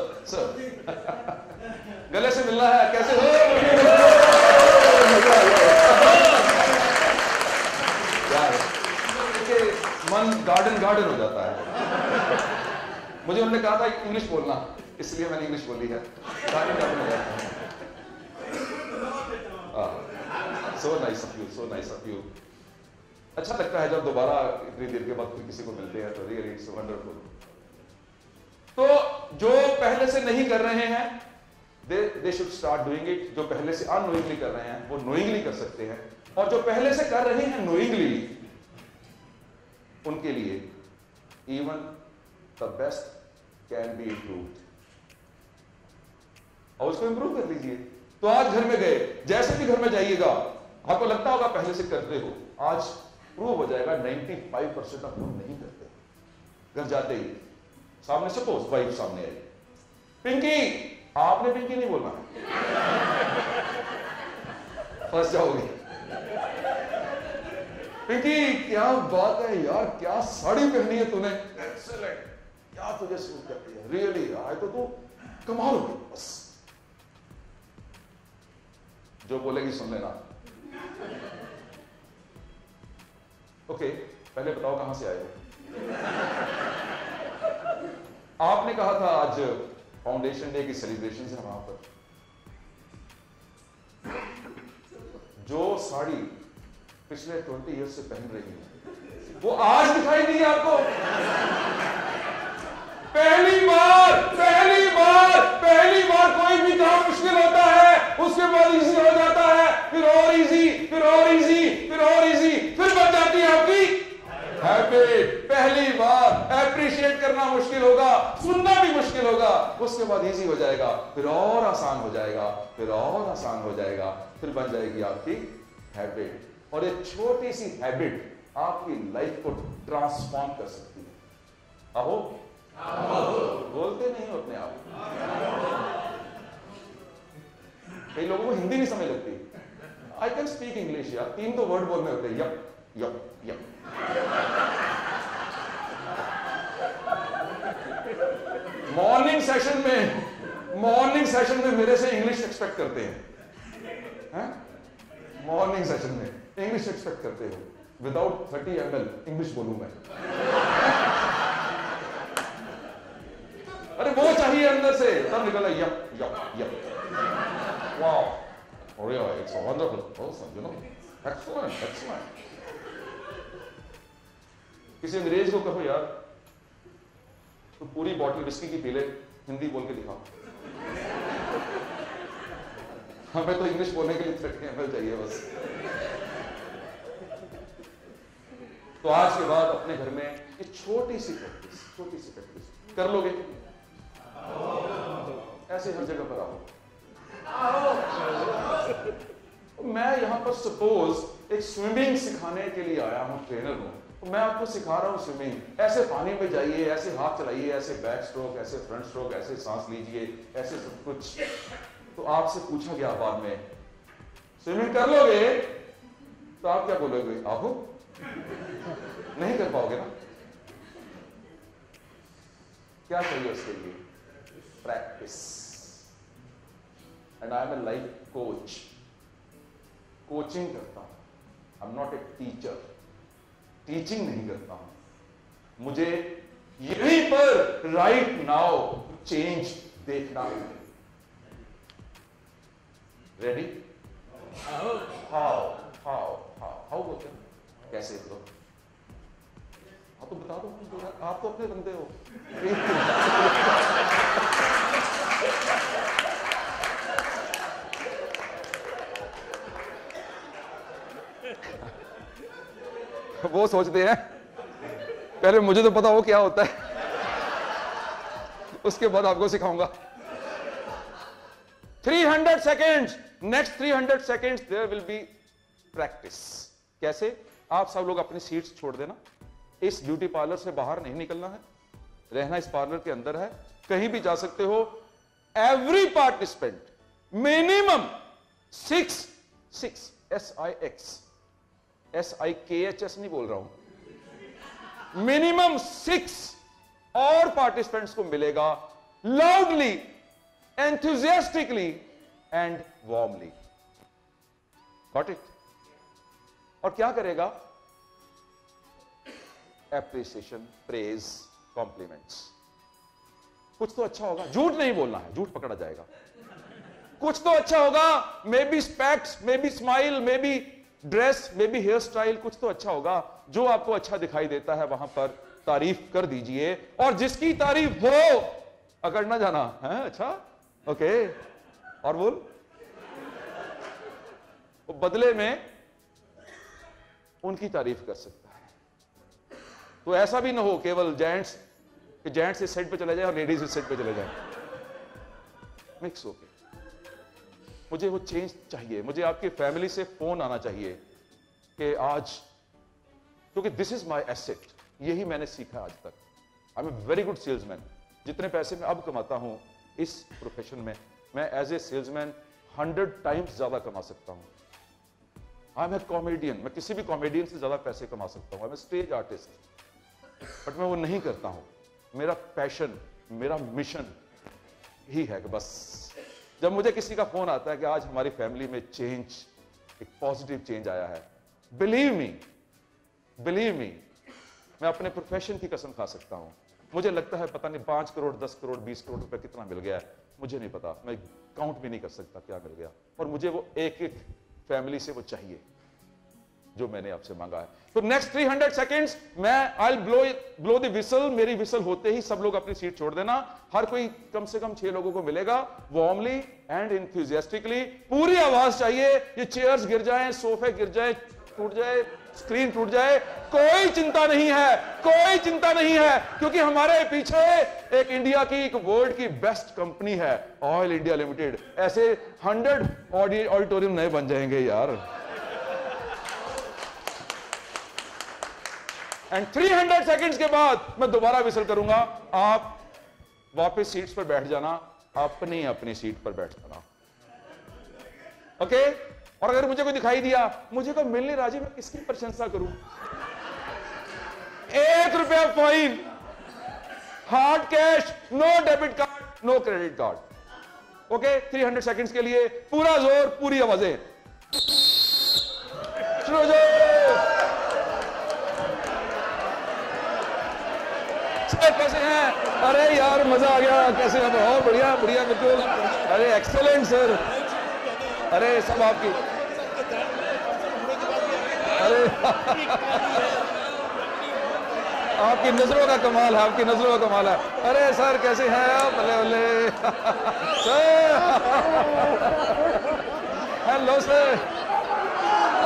गले से मिलना है, कैसे हो? यार मन गार्डन हो जाता है। मुझे उन्होंने कहा था इंग्लिश बोलना, इसलिए मैंने इंग्लिश बोली है। गार्डन हो जाता है। सो नाइस ऑफ यू। अच्छा लगता है जब दोबारा इतनी देर के बाद फिर किसी को मिलते हैं, तो रियली इट्स वंडरफुल। तो जो पहले से नहीं कर रहे हैं they should start doing it. जो पहले से अननोइंगली कर रहे हैं वो नोइंगली कर सकते हैं, और जो पहले से कर रहे हैं नोइंगली, उनके लिए even the best can be improved. और उसको इंप्रूव कर लीजिए। तो आज घर में गए, जैसे भी घर में जाइएगा, आपको लगता होगा पहले से करते हो, आज प्रूव हो जाएगा 95% आप लोग नहीं करते। घर जाते ही सामने सपोज वाइफ सामने आई, पिंकी, आपने पिंकी नहीं बोलना, फंस जाओगे। पिंकी क्या बात है यार, क्या साड़ी पहनी है तूने, एक्सीलेंट, क्या तुझे सूट करती है, रियली आए तो तू कमाल हो। बस जो बोलेगी सुन लेना। ओके, पहले बताओ कहां से आए हो। आपने कहा था आज फाउंडेशन डे की सेलिब्रेशन है वहां पर। जो साड़ी पिछले 20 ईयर्स से पहन रही है वो आज दिखाई दी आपको। पहली बार कोई भी काम मुश्किल होता है, उसके बाद इजी हो जाता है, फिर और इजी, फिर और इजी, फिर और इजी, फिर बन जाती है आपकी हैबिट। पहली बार एप्रिशिएट करना मुश्किल होगा, सुनना भी मुश्किल होगा, उसके बाद इजी हो जाएगा, फिर और आसान हो जाएगा, फिर और आसान हो जाएगा, फिर बन जाएगी आपकी हैबिट। और एक छोटी सी हैबिट आपकी लाइफ को ट्रांसफॉर्म कर सकती है। आहो बोलते नहीं हो अपने आप। कई लोगों को हिंदी नहीं समझ लगती। आई कैन स्पीक इंग्लिश यार, 3 तो वर्ड बोलने होते हैं, yup yup yup. Morning session में मेरे से इंग्लिश एक्सपेक्ट करते हैं, मॉर्निंग सेशन में इंग्लिश एक्सपेक्ट करते हो। विदाउट 30 ml इंग्लिश बोलूं मैं। अरे वो चाहिए अंदर से, तब निकला yup yup yup. Wow, oh yeah, it's a wonderful person, you know, excellent। किसी अंग्रेज को कहो यार तो पूरी बॉटल विस्की की पी ले, हिंदी बोल के दिखाओ। हमें तो इंग्लिश बोलने के लिए 30 ml चाहिए बस। तो आज के बाद अपने घर में ये छोटी सी प्रैक्टिस कर लोगे। ऐसे हर जगह पर आओ। मैं यहां पर सपोज एक स्विमिंग सिखाने के लिए आया हूं, ट्रेनर हूं, तो मैं आपको सिखा रहा हूं स्विमिंग। ऐसे पानी में जाइए, ऐसे हाथ चलाइए, ऐसे बैक स्ट्रोक, ऐसे फ्रंट स्ट्रोक, ऐसे सांस लीजिए, ऐसे सब कुछ। तो आपसे पूछा गया बाद में स्विमिंग कर लोगे, तो आप क्या बोलोगे? आहो, नहीं कर पाओगे ना। क्या चाहिए उसके लिए? Practice. And I am a life coach, coaching करता हूं। I am not a teacher, teaching नहीं करता हूं। मुझे यहीं पर राइट नाउ चेंज देखना है। रेडी? हाउ बोलते हैं? कैसे तो आप तो बता दो, आप तो अपने बंदे हो। वो सोचते हैं पहले मुझे तो पता हो क्या होता है, उसके बाद आपको सिखाऊंगा। 300 seconds, next 300 seconds there will be practice. कैसे? आप सब लोग अपनी सीट्स छोड़ देना। इस ब्यूटी पार्लर से बाहर नहीं निकलना है, रहना इस पार्लर के अंदर है, कहीं भी जा सकते हो। एवरी पार्टिसिपेंट मिनिमम 6 SIKHS नहीं बोल रहा हूं, मिनिमम 6 और पार्टिसिपेंट्स को मिलेगा, loudly, enthusiastically and warmly. Got it? और क्या करेगा? Appreciation, praise, compliments. कुछ तो अच्छा होगा, झूठ नहीं बोलना है, झूठ पकड़ा जाएगा। कुछ तो अच्छा होगा, may be स्पेक्ट्स, may be smile, may be dress, may be here style, कुछ तो अच्छा होगा। जो आपको अच्छा दिखाई देता है वहां पर तारीफ कर दीजिए, और जिसकी तारीफ हो अकड़ना जाना है, अच्छा ओके, और बोल। वो बदले में उनकी तारीफ कर सकता है। तो ऐसा भी ना हो केवल जेंट्स कि जेंट्स इस साइड पे चले जाए और लेडीज इस साइड पे चले जाए, मिक्स होके। मुझे वो चेंज चाहिए। मुझे आपकी फैमिली से फोन आना चाहिए कि आज, क्योंकि दिस इज माई एसेट, यही मैंने सीखा आज तक। I am a very good salesman. जितने पैसे मैं अब कमाता हूं इस प्रोफेशन में, मैं एज ए सेल्समैन 100 टाइम्स ज्यादा कमा सकता हूं। आई एम ए कॉमेडियन, मैं किसी भी कॉमेडियन से ज्यादा पैसे कमा सकता हूं। I am a stage artist, but मैं वो नहीं करता हूं। मेरा पैशन, मेरा मिशन ही है कि बस जब मुझे किसी का फोन आता है कि आज हमारी फैमिली में चेंज, एक पॉजिटिव चेंज आया है, बिलीव मी, मैं अपने प्रोफेशन की कसम खा सकता हूं। मुझे लगता है पता नहीं 5 करोड़ 10 करोड़ 20 करोड़ रुपए कितना मिल गया है, मुझे नहीं पता, मैं काउंट भी नहीं कर सकता क्या मिल गया। और मुझे वो एक एक फैमिली से वो चाहिए जो मैंने आपसे मांगा है। तो नेक्स्ट 300 सेकेंड्स मैं आई ब्लो द विसल। मेरी विसल होते ही सब लोग अपनी सीट छोड़ देना। हर कोई कम से कम 6 लोगों को मिलेगा, वार्मली एंड इंथुजियास्टिकली। पूरी आवाज चाहिए, ये चेयर्स गिर जाएं, सोफे गिर जाए, टूट जाए, स्क्रीन टूट जाए, कोई चिंता नहीं है, कोई चिंता नहीं है, क्योंकि हमारे पीछे एक इंडिया की, एक वर्ल्ड की बेस्ट कंपनी है, ऑयल इंडिया लिमिटेड। ऐसे 100 ऑडिटोरियम नए बन जाएंगे यार। एंड 300 सेकेंड्स के बाद मैं दोबारा विसल करूंगा, आप वापस सीट्स पर बैठ जाना, अपनी अपनी सीट पर बैठ जाना, ओके? और अगर मुझे कोई दिखाई दिया, मुझे कोई मिल नहीं राजी, मैं किसकी प्रशंसा करूं? 1 रुपया fine, hard cash, no debit card, no credit card, okay? 300 seconds के लिए पूरा जोर, पूरी आवाजें शुरू हो जाओ। कैसे हैं? अरे यार मजा आ गया, कैसे हैं? बहुत बढ़िया बढ़िया, बिल्कुल, अरे एक्सेलेंट सर, अरे सब आपकी, अरे आपकी नजरों का कमाल है, आपकी नजरों का कमाल है। अरे सर कैसे हैं आप? भले भले सर, हेलो सर,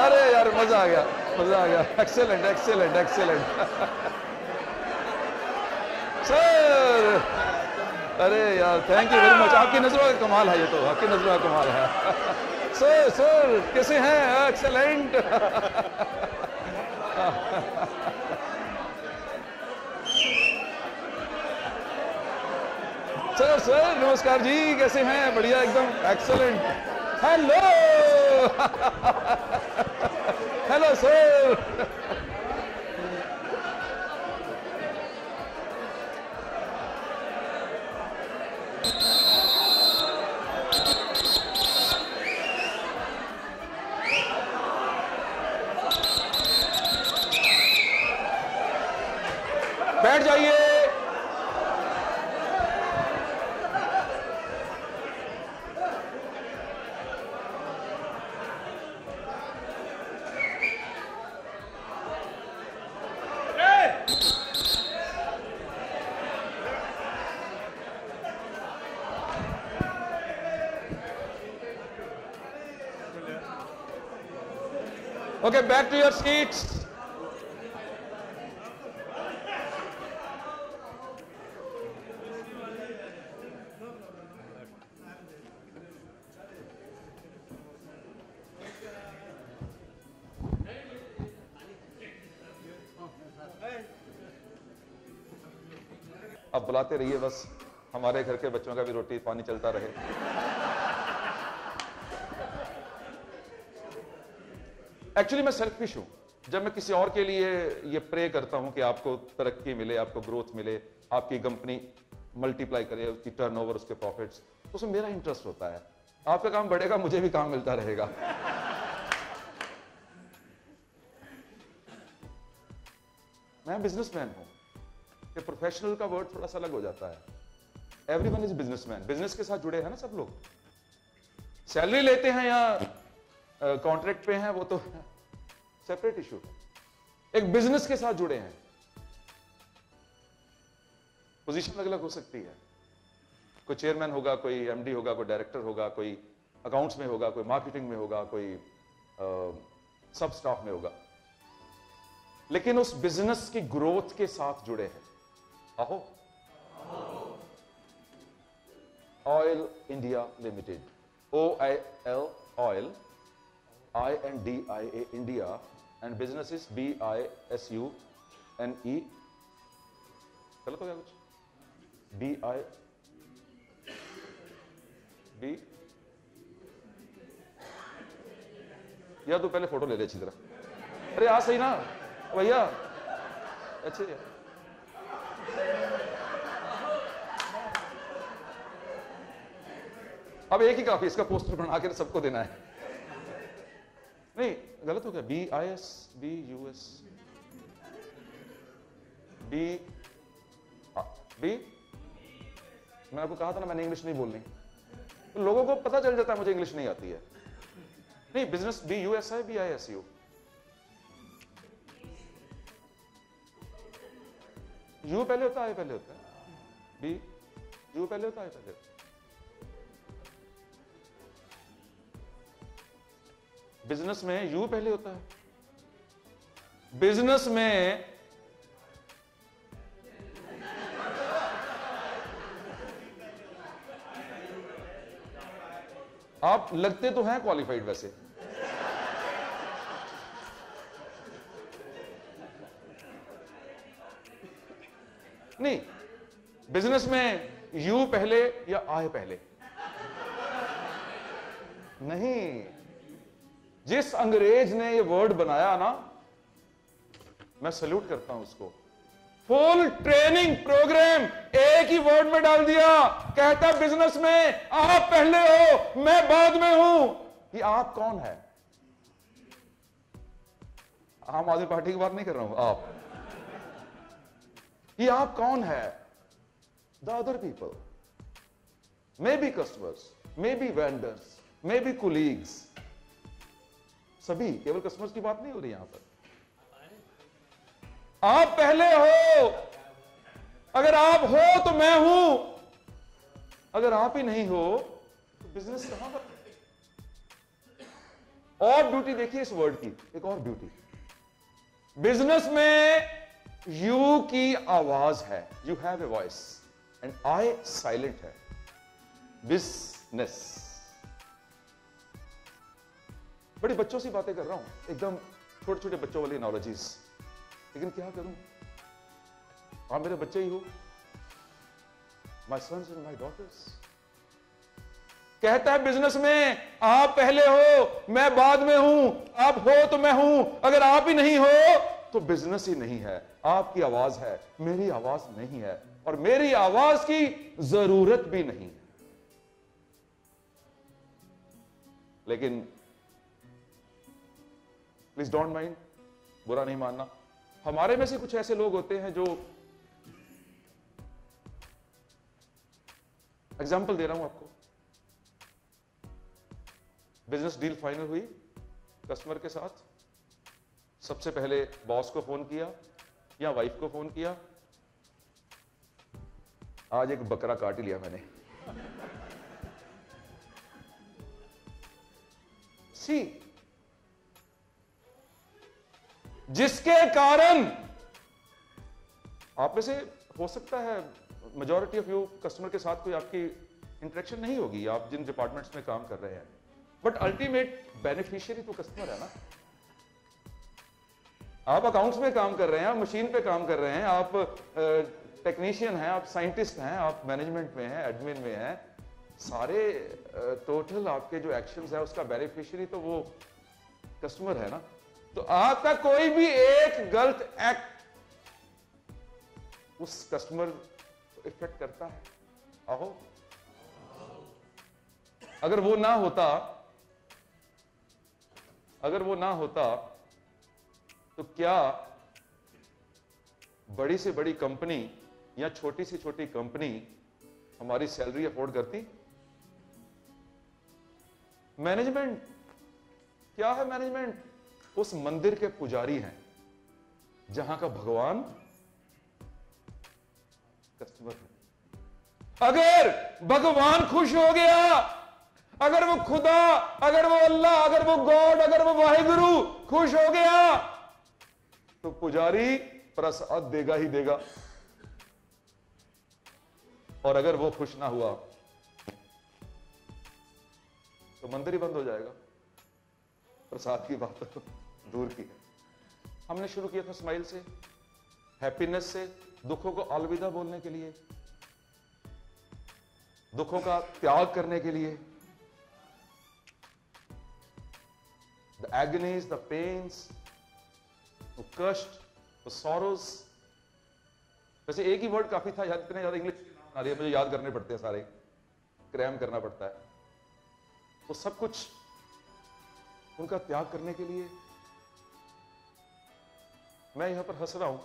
अरे यार मजा आ गया, मजा आ गया, एक्सेलेंट एक्सेलेंट एक्सेलेंट सर, अरे यार थैंक यू वेरी मच। आपकी नजरों का कमाल है, ये तो आपकी नजरों का कमाल है। सर सर कैसे हैं? एक्सेलेंट सर, सर नमस्कार जी, कैसे हैं? बढ़िया एकदम, एक्सेलेंट। हेलो हेलो सर, बैठ जाइए। Okay, back to your seats. अब बुलाते रहिए, बस हमारे घर के बच्चों का भी रोटी पानी चलता रहे। एक्चुअली मैं सेल्फिश हूं। जब मैं किसी और के लिए ये प्रे करता हूं कि आपको तरक्की मिले, आपको ग्रोथ मिले, आपकी कंपनी मल्टीप्लाई करे, उसकी टर्नओवर, उसके प्रॉफिट्स, तो उसमें मेरा इंटरेस्ट होता है। आपका काम बढ़ेगा, मुझे भी काम मिलता रहेगा। मैं बिजनेसमैन हूं। ये प्रोफेशनल का वर्ड थोड़ा सा अलग हो जाता है। Everyone is businessman. बिजनेस के साथ जुड़े हैं ना सब लोग। सैलरी लेते हैं या कॉन्ट्रैक्ट पे हैं, वो तो सेपरेट इशू है। एक बिजनेस के साथ जुड़े हैं। पोजीशन अलग अलग हो सकती है, कोई चेयरमैन होगा, कोई एमडी होगा, कोई डायरेक्टर होगा, कोई अकाउंट्स में होगा, कोई मार्केटिंग में होगा, कोई सब स्टाफ में होगा, लेकिन उस बिजनेस की ग्रोथ के साथ जुड़े हैं। आहो, oil India limited, OIL, oil, INDIA, India, and business is BISUNE, गलत हो गया कुछ? B या तू पहले फोटो ले ले अच्छी तरह। अरे आ सही ना भैया, अच्छे यार। अब एक ही काफी, इसका पोस्टर बना के सबको देना है। नहीं गलत हो गया, BISBUS बी। मैंने आपको कहा था ना मैंने इंग्लिश नहीं बोलनी, तो लोगों को पता चल जाता है मुझे इंग्लिश नहीं आती है। नहीं, बिजनेस BUSI BISU, यू पहले होता है, पहले होता है, बी यू पहले होता है, पहले होता है। बिजनेस में यू पहले होता है, बिजनेस में आप लगते तो हैं क्वालिफाइड वैसे, नहीं बिजनेस में यू पहले या आई पहले नहीं। जिस अंग्रेज ने ये वर्ड बनाया ना, मैं सल्यूट करता हूं उसको। फुल ट्रेनिंग प्रोग्राम एक ही वर्ड में डाल दिया, कहता बिजनेस में आप पहले हो मैं बाद में हूं। ये आप कौन है? आम आदमी पार्टी की बात नहीं कर रहा हूं, आप, ये आप कौन है? The other people, may be customers, may be vendors, may be colleagues, सभी, केवल कस्टमर्स की बात नहीं हो रही यहां पर। आप पहले हो, अगर आप हो तो मैं हूं, अगर आप ही नहीं हो तो बिजनेस कहां पर? और ब्यूटी देखिए इस वर्ड की, एक और ब्यूटी, बिजनेस में यू की आवाज है, you have a voice, and I silent है। बिजनेस, बड़ी बच्चों सी बातें कर रहा हूं, एकदम छोटे छोटे बच्चों वाली एनालॉजीज, लेकिन क्या करूं, आप मेरे बच्चे ही हो, माई सन्स एंड माई डॉटर्स। कहता है बिजनेस में आप पहले हो मैं बाद में हूं, आप हो तो मैं हूं, अगर आप ही नहीं हो तो बिजनेस ही नहीं है। आपकी आवाज है, मेरी आवाज नहीं है, और मेरी आवाज की जरूरत भी नहीं है। लेकिन प्लीज डोंट माइंड, बुरा नहीं मानना, हमारे में से कुछ ऐसे लोग होते हैं जो, एग्जाम्पल दे रहा हूं आपको, बिजनेस डील फाइनल हुई कस्टमर के साथ, सबसे पहले बॉस को फोन किया या वाइफ को फोन किया, आज एक बकरा काट ही लिया मैंने। सी, जिसके कारण आप में से हो सकता है मेजॉरिटी ऑफ यू कस्टमर के साथ कोई आपकी इंटरेक्शन नहीं होगी, आप जिन डिपार्टमेंट्स में काम कर रहे हैं, बट अल्टीमेट बेनिफिशियरी तो कस्टमर है ना। आप अकाउंट्स में काम कर रहे हैं, आप मशीन पे काम कर रहे हैं, आप टेक्नीशियन हैं, आप साइंटिस्ट हैं, आप मैनेजमेंट में हैं, एडमिन में हैं, सारे टोटल आपके जो एक्शंस है उसका बेनिफिशियरी तो वो कस्टमर है ना। तो आपका कोई भी एक गलत एक्ट उस कस्टमर को इफेक्ट करता है। आहो, अगर वो ना होता तो क्या बड़ी से बड़ी कंपनी या छोटी से छोटी कंपनी हमारी सैलरी अफोर्ड करती? मैनेजमेंट क्या है? मैनेजमेंट उस मंदिर के पुजारी हैं जहां का भगवान कस्टमर है। अगर भगवान खुश हो गया, अगर वो खुदा, अगर वो अल्लाह, अगर वो गॉड, अगर वो वाहिगुरु खुश हो गया, तो पुजारी प्रसाद देगा ही देगा। और अगर वो खुश ना हुआ तो मंदिर ही बंद हो जाएगा। प्रसाद की बात तो दूर की है। हमने शुरू किया था स्माइल से, हैप्पीनेस से, दुखों को अलविदा बोलने के लिए, दुखों का त्याग करने के लिए। द एगनीज, द पेन्स, द कष्ट, द सॉरोज। वैसे एक ही वर्ड काफी था, याद इतने ज्यादा इंग्लिश के नाम आ रही है, मुझे याद करने पड़ते हैं सारे, क्रैम करना पड़ता है। वो सब कुछ उनका त्याग करने के लिए। मैं यहां पर हंस रहा हूं,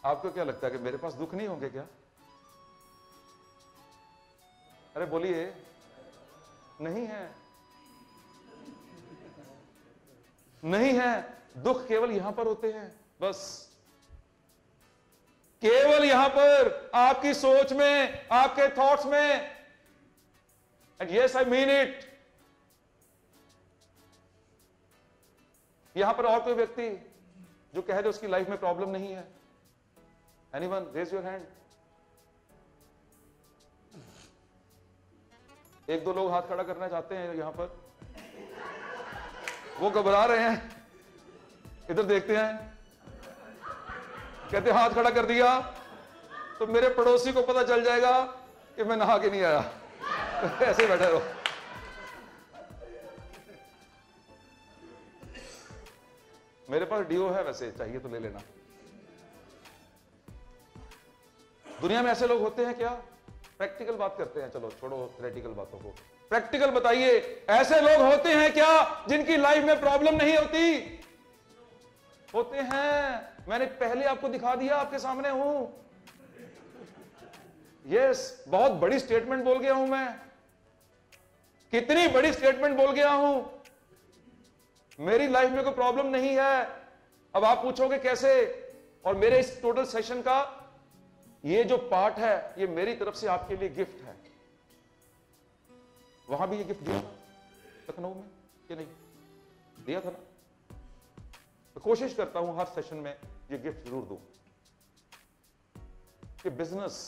आपको क्या लगता है कि मेरे पास दुख नहीं होंगे क्या? अरे बोलिए, नहीं है, नहीं है। दुख केवल यहां पर होते हैं, बस केवल यहां पर, आपकी सोच में, आपके थॉट्स में। And yes, I mean it. यहां पर और कोई व्यक्ति जो कह दे उसकी लाइफ में प्रॉब्लम नहीं है? Anyone, raise your hand. एक दो लोग हाथ खड़ा करना चाहते हैं यहां पर, वो घबरा रहे हैं। इधर देखते हैं, कहते हाथ खड़ा कर दिया तो मेरे पड़ोसी को पता चल जाएगा कि मैं नहा के नहीं आया। ऐसे बैठे रहो। मेरे पास डीओ है, वैसे चाहिए तो ले लेना। दुनिया में ऐसे लोग होते हैं क्या? प्रैक्टिकल बात करते हैं, चलो छोड़ो थ्योरेटिकल बातों को, प्रैक्टिकल बताइए। ऐसे लोग होते हैं क्या जिनकी लाइफ में प्रॉब्लम नहीं होती? होते हैं। मैंने पहले आपको दिखा दिया, आपके सामने हूं। यस, बहुत बड़ी स्टेटमेंट बोल गया हूं मैं। कितनी बड़ी स्टेटमेंट बोल गया हूं। मेरी लाइफ में कोई प्रॉब्लम नहीं है। अब आप पूछोगे कैसे? और मेरे इस टोटल सेशन का ये जो पार्ट है, ये मेरी तरफ से आपके लिए गिफ्ट है। वहां भी ये गिफ्ट दिया लखनऊ में कि नहीं? दिया था ना? तो कोशिश करता हूं हर सेशन में ये गिफ्ट जरूर दूं। ये बिजनेस,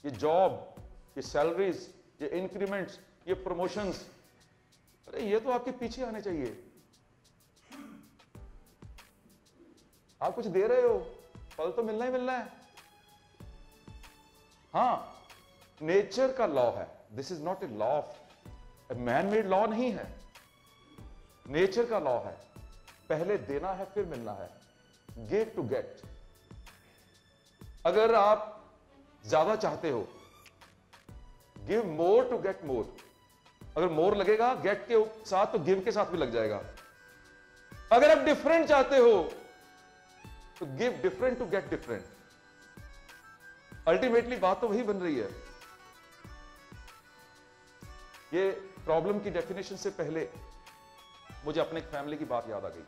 ये जॉब, ये सैलरीज, ये इंक्रीमेंट्स, ये प्रमोशंस, अरे ये तो आपके पीछे आने चाहिए। आप कुछ दे रहे हो, फल तो मिलना ही मिलना है। हां, नेचर का लॉ है। This is not a law of man made law, नहीं है। नेचर का लॉ है, पहले देना है फिर मिलना है। Give to get. अगर आप ज्यादा चाहते हो, give more to get more. अगर मोर लगेगा गेट के साथ तो गिव के साथ भी लग जाएगा। अगर आप डिफरेंट चाहते हो तो give different to get different. Ultimately बात तो वही बन रही है। ये प्रॉब्लम की डेफिनेशन से पहले मुझे अपने फैमिली की बात याद आ गई,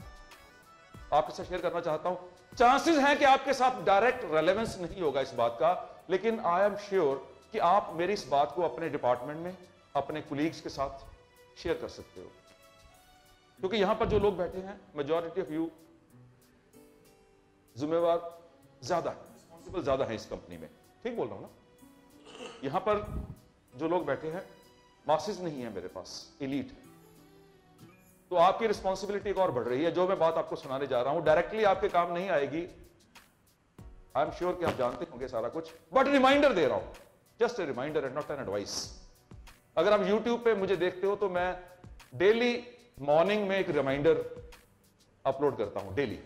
आपके साथ शेयर करना चाहता हूं। चांसेस हैं कि आपके साथ डायरेक्ट रेलेवेंस नहीं होगा इस बात का, लेकिन आई एम श्योर कि आप मेरी इस बात को अपने डिपार्टमेंट में, अपने कुलीग्स के साथ शेयर कर सकते हो। क्योंकि यहां पर जो लोग बैठे हैं, मेजॉरिटी ऑफ यू जिम्मेवार ज्यादा है, रिस्पॉन्सिबल ज्यादा है इस कंपनी में। ठीक बोल रहा हूं ना? यहां पर जो लोग बैठे हैं, मार्क्सिस नहीं है मेरे पास, एलीट है। तो आपकी रिस्पॉन्सिबिलिटी एक और बढ़ रही है। जो मैं बात आपको सुनाने जा रहा हूं डायरेक्टली आपके काम नहीं आएगी, आई एम श्योर कि आप जानते होंगे सारा कुछ, बट रिमाइंडर दे रहा हूं, just a reminder and not an advice. अगर आप यूट्यूब पे मुझे देखते हो तो मैं डेली मॉर्निंग में एक रिमाइंडर अपलोड करता हूं, डेली।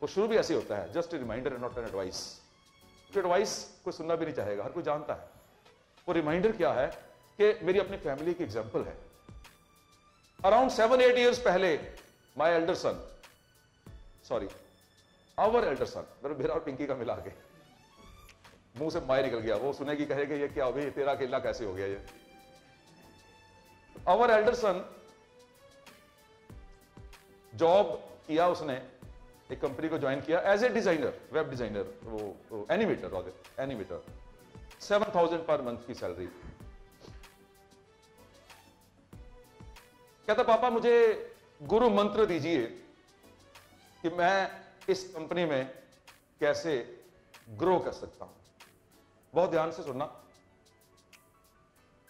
वो शुरू भी ऐसे होता है, just a reminder and not an advice. Advice कोई सुनना भी नहीं चाहेगा, हर कोई जानता है। वो रिमाइंडर क्या है कि मेरी अपनी फैमिली की एग्जांपल है। अराउंड 7-8 years पहले my elder son, sorry our elder son, मेरा और पिंकी का मिला के, मुंह से माय निकल गया, वो सुनेगी कहेगी ये क्या हो गया, तेरा अकेला कैसे हो गया ये। आवर एल्डर सन जॉब किया उसने एक कंपनी को ज्वाइन किया as a designer, web designer, वो एनिमेटर 7,000 पर मंथ की सैलरी। कहता पापा मुझे गुरु मंत्र दीजिए कि मैं इस कंपनी में कैसे ग्रो कर सकता हूं। बहुत ध्यान से सुनना,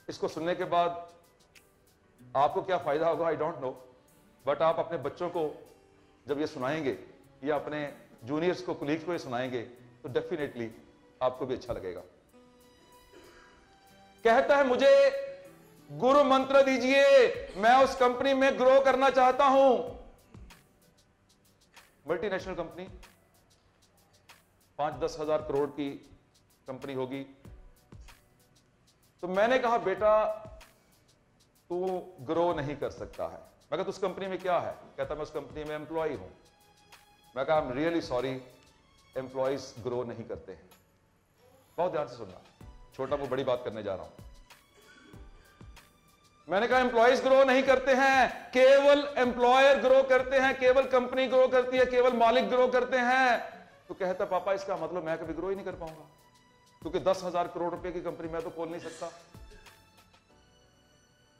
इसको सुनने के बाद आपको क्या फायदा होगा आई डोंट नो, बट आप अपने बच्चों को जब ये सुनाएंगे या अपने जूनियर्स को, कुलीग्स को ये सुनाएंगे तो डेफिनेटली आपको भी अच्छा लगेगा। कहता है मुझे गुरु मंत्र दीजिए, मैं उस कंपनी में ग्रो करना चाहता हूं। मल्टीनेशनल कंपनी, 5-10 हजार करोड़ की कंपनी होगी। तो मैंने कहा बेटा तू ग्रो नहीं कर सकता है। मैं कहा तो उस कंपनी में क्या है? कहता मैं उस कंपनी में एम्प्लॉय हूं। मैं कहा I am really sorry, employees grow नहीं करते हैं। बहुत ध्यान से सुनना, छोटा मुंह बड़ी बात करने जा रहा हूं। मैंने कहा एम्प्लॉयज ग्रो नहीं करते हैं, केवल एम्प्लॉयर ग्रो करते हैं, केवल कंपनी ग्रो करती है, केवल मालिक ग्रो करते हैं। तो कहता पापा इसका मतलब मैं कभी ग्रो ही नहीं कर पाऊंगा, क्योंकि 10,000 करोड़ रुपए की कंपनी मैं तो खोल नहीं सकता,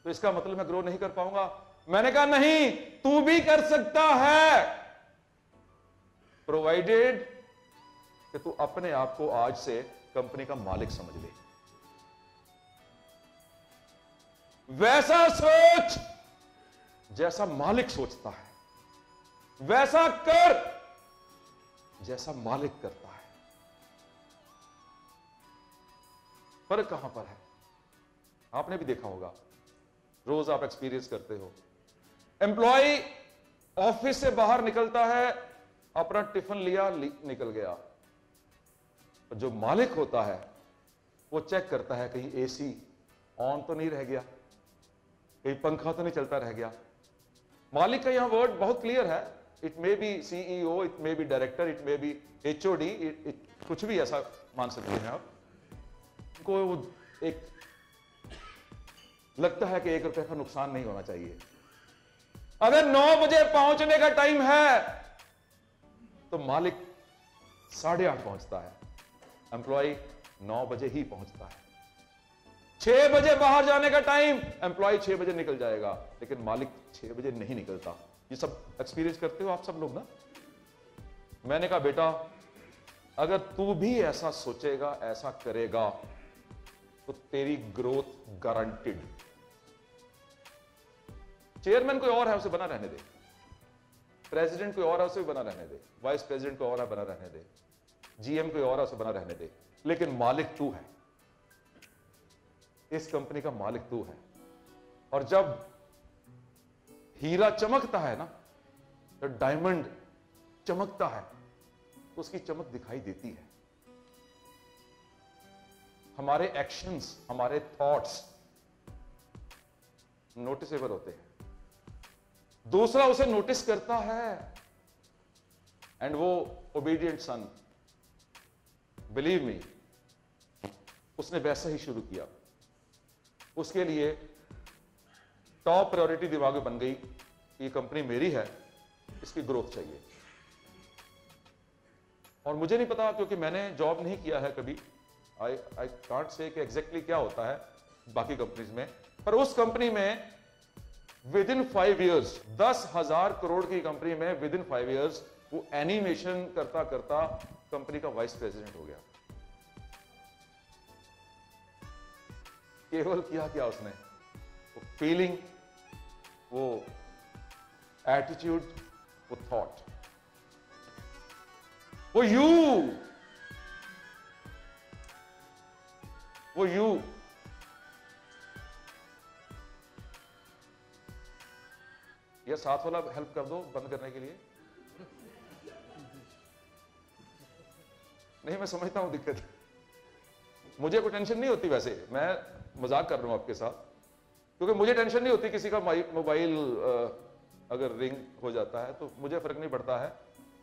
तो इसका मतलब मैं ग्रो नहीं कर पाऊंगा। मैंने कहा नहीं, तू भी कर सकता है, प्रोवाइडेड कि तू अपने आप को आज से कंपनी का मालिक समझ ले। वैसा सोच जैसा मालिक सोचता है, वैसा कर जैसा मालिक करता है। फर्क कहां पर है? आपने भी देखा होगा, रोज आप एक्सपीरियंस करते हो। एम्प्लॉय ऑफिस से बाहर निकलता है, अपना टिफिन लिया, निकल गया। और जो मालिक होता है वो चेक करता है कहीं एसी ऑन तो नहीं रह गया, कहीं पंखा तो नहीं चलता रह गया। मालिक का यहां वर्ड बहुत क्लियर है। It may be CEO, it may be director, it may be HOD, कुछ भी ऐसा मान सकते हैं आप। को एक लगता है कि 1 रुपए का नुकसान नहीं होना चाहिए। अगर 9 बजे पहुंचने का टाइम है तो मालिक 8:30 पहुंचता है, एम्प्लॉय 9 बजे ही पहुंचता है। 6 बजे बाहर जाने का टाइम, एम्प्लॉय 6 बजे निकल जाएगा, लेकिन मालिक 6 बजे नहीं निकलता। ये सब एक्सपीरियंस करते हो आप सब लोग ना। मैंने कहा बेटा अगर तू भी ऐसा सोचेगा, ऐसा करेगा, तो तेरी ग्रोथ गारंटीड। चेयरमैन कोई और है उसे बना रहने दे, प्रेसिडेंट कोई और है उसे बना रहने दे, वाइस प्रेसिडेंट कोई और है बना रहने दे, जीएम कोई और है उसे बना रहने दे, लेकिन मालिक तू है, इस कंपनी का मालिक तू है। और जब हीरा चमकता है ना, तो डायमंड चमकता है, तो उसकी चमक दिखाई देती है। हमारे एक्शंस, हमारे थॉट्स नोटिसेबल होते हैं, दूसरा उसे नोटिस करता है, एंड वो ओबीडियंट सन, बिलीव मी, उसने वैसा ही शुरू किया। उसके लिए टॉप प्रायोरिटी दिमाग में बन गई, ये कंपनी मेरी है, इसकी ग्रोथ चाहिए। और मुझे नहीं पता, क्योंकि मैंने जॉब नहीं किया है कभी, आई कांट से कि एग्जैक्टली क्या होता है बाकी कंपनीज में, पर उस कंपनी में विद इन 5 ईयर्स, 10,000 करोड़ की कंपनी में विद इन 5 ईयर्स वो एनिमेशन करता करता कंपनी का वाइस प्रेसिडेंट हो गया। केवल किया क्या उसने? वो फीलिंग, वो एटीट्यूड, वो थॉट, वो यू या साथ वाला हेल्प कर दो बंद करने के लिए। नहीं, मैं समझता हूं दिक्कत, मुझे कोई टेंशन नहीं होती, वैसे मैं मजाक कर रहा हूं आपके साथ, क्योंकि मुझे टेंशन नहीं होती किसी का मोबाइल अगर रिंग हो जाता है, तो मुझे फर्क नहीं पड़ता है।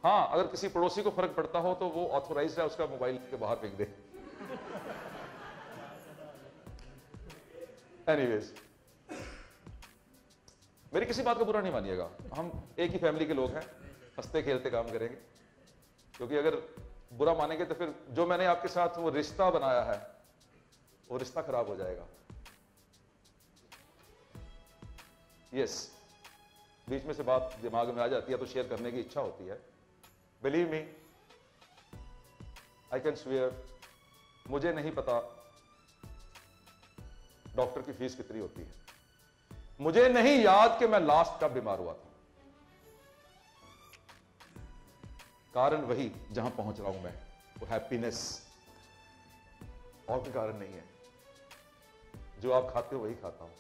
हाँ, अगर किसी पड़ोसी को फर्क पड़ता हो तो वो ऑथोराइज्ड है, उसका मोबाइल के बाहर फेंक दे। एनीवेज, मेरी किसी बात का बुरा नहीं मानिएगा, हम एक ही फैमिली के लोग हैं, हंसते खेलते काम करेंगे, क्योंकि अगर बुरा मानेंगे तो फिर जो मैंने आपके साथ वो रिश्ता बनाया है वो रिश्ता खराब हो जाएगा। यस, बीच में से बात दिमाग में आ जाती है तो शेयर करने की इच्छा होती है। Believe me, I can swear, मुझे नहीं पता डॉक्टर की फीस कितनी होती है। मुझे नहीं याद कि मैं लास्ट कब बीमार हुआ था। कारण वही जहां पहुंच रहा हूं मैं, वो हैप्पीनेस, और कोई कारण नहीं है। जो आप खाते हो वही खाता हूं।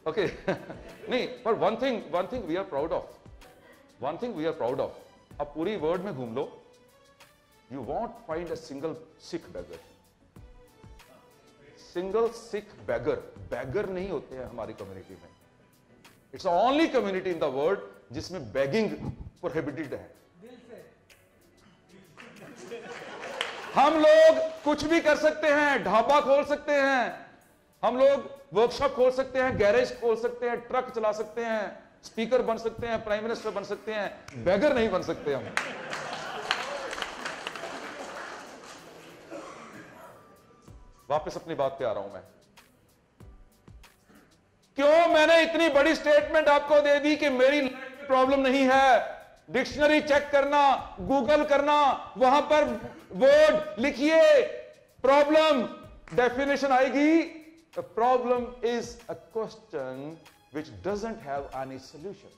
ओके नहीं, पर one thing we are proud of, अब पूरी वर्ल्ड में घूम लो, you won't find a single Sikh beggar. Single Sikh beggar नहीं होते हैं हमारी कम्युनिटी में। It's the only community in the world जिसमें बैगिंग प्रोहिबिटेड है। हम लोग कुछ भी कर सकते हैं, ढाबा खोल सकते हैं, हम लोग वर्कशॉप खोल सकते हैं, गैरेज खोल सकते हैं, ट्रक चला सकते हैं, स्पीकर बन सकते हैं, प्राइम मिनिस्टर बन सकते हैं, बैगर नहीं बन सकते हम। वापस अपनी बात पे आ रहा हूं मैं। क्यों मैंने इतनी बड़ी स्टेटमेंट आपको दे दी कि मेरी लाइफ में प्रॉब्लम नहीं है। डिक्शनरी चेक करना, गूगल करना, वहां पर वर्ड लिखिए, प्रॉब्लम डेफिनेशन आएगी। The problem is a question which doesn't have any solution.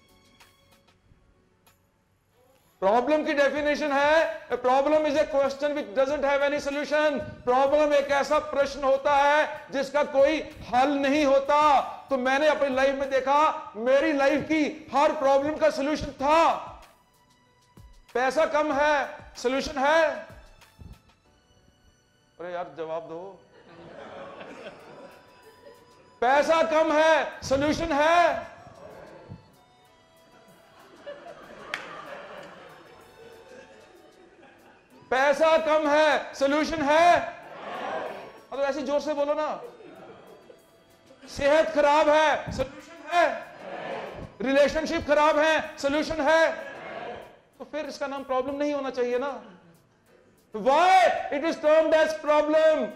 Problem की डेफिनेशन है, problem is a question which doesn't have any solution. Problem एक ऐसा प्रश्न होता है जिसका कोई हल नहीं होता। तो मैंने अपनी लाइफ में देखा, मेरी लाइफ की हर प्रॉब्लम का सॉल्यूशन था। पैसा कम है, सॉल्यूशन है। अरे यार जवाब दो। पैसा कम है, सॉल्यूशन है। पैसा कम है, सॉल्यूशन है। अगर ऐसे जोर से बोलो ना। सेहत खराब है, सॉल्यूशन है। रिलेशनशिप खराब है, सॉल्यूशन है। तो फिर इसका नाम प्रॉब्लम नहीं होना चाहिए ना। Why it is termed as problem?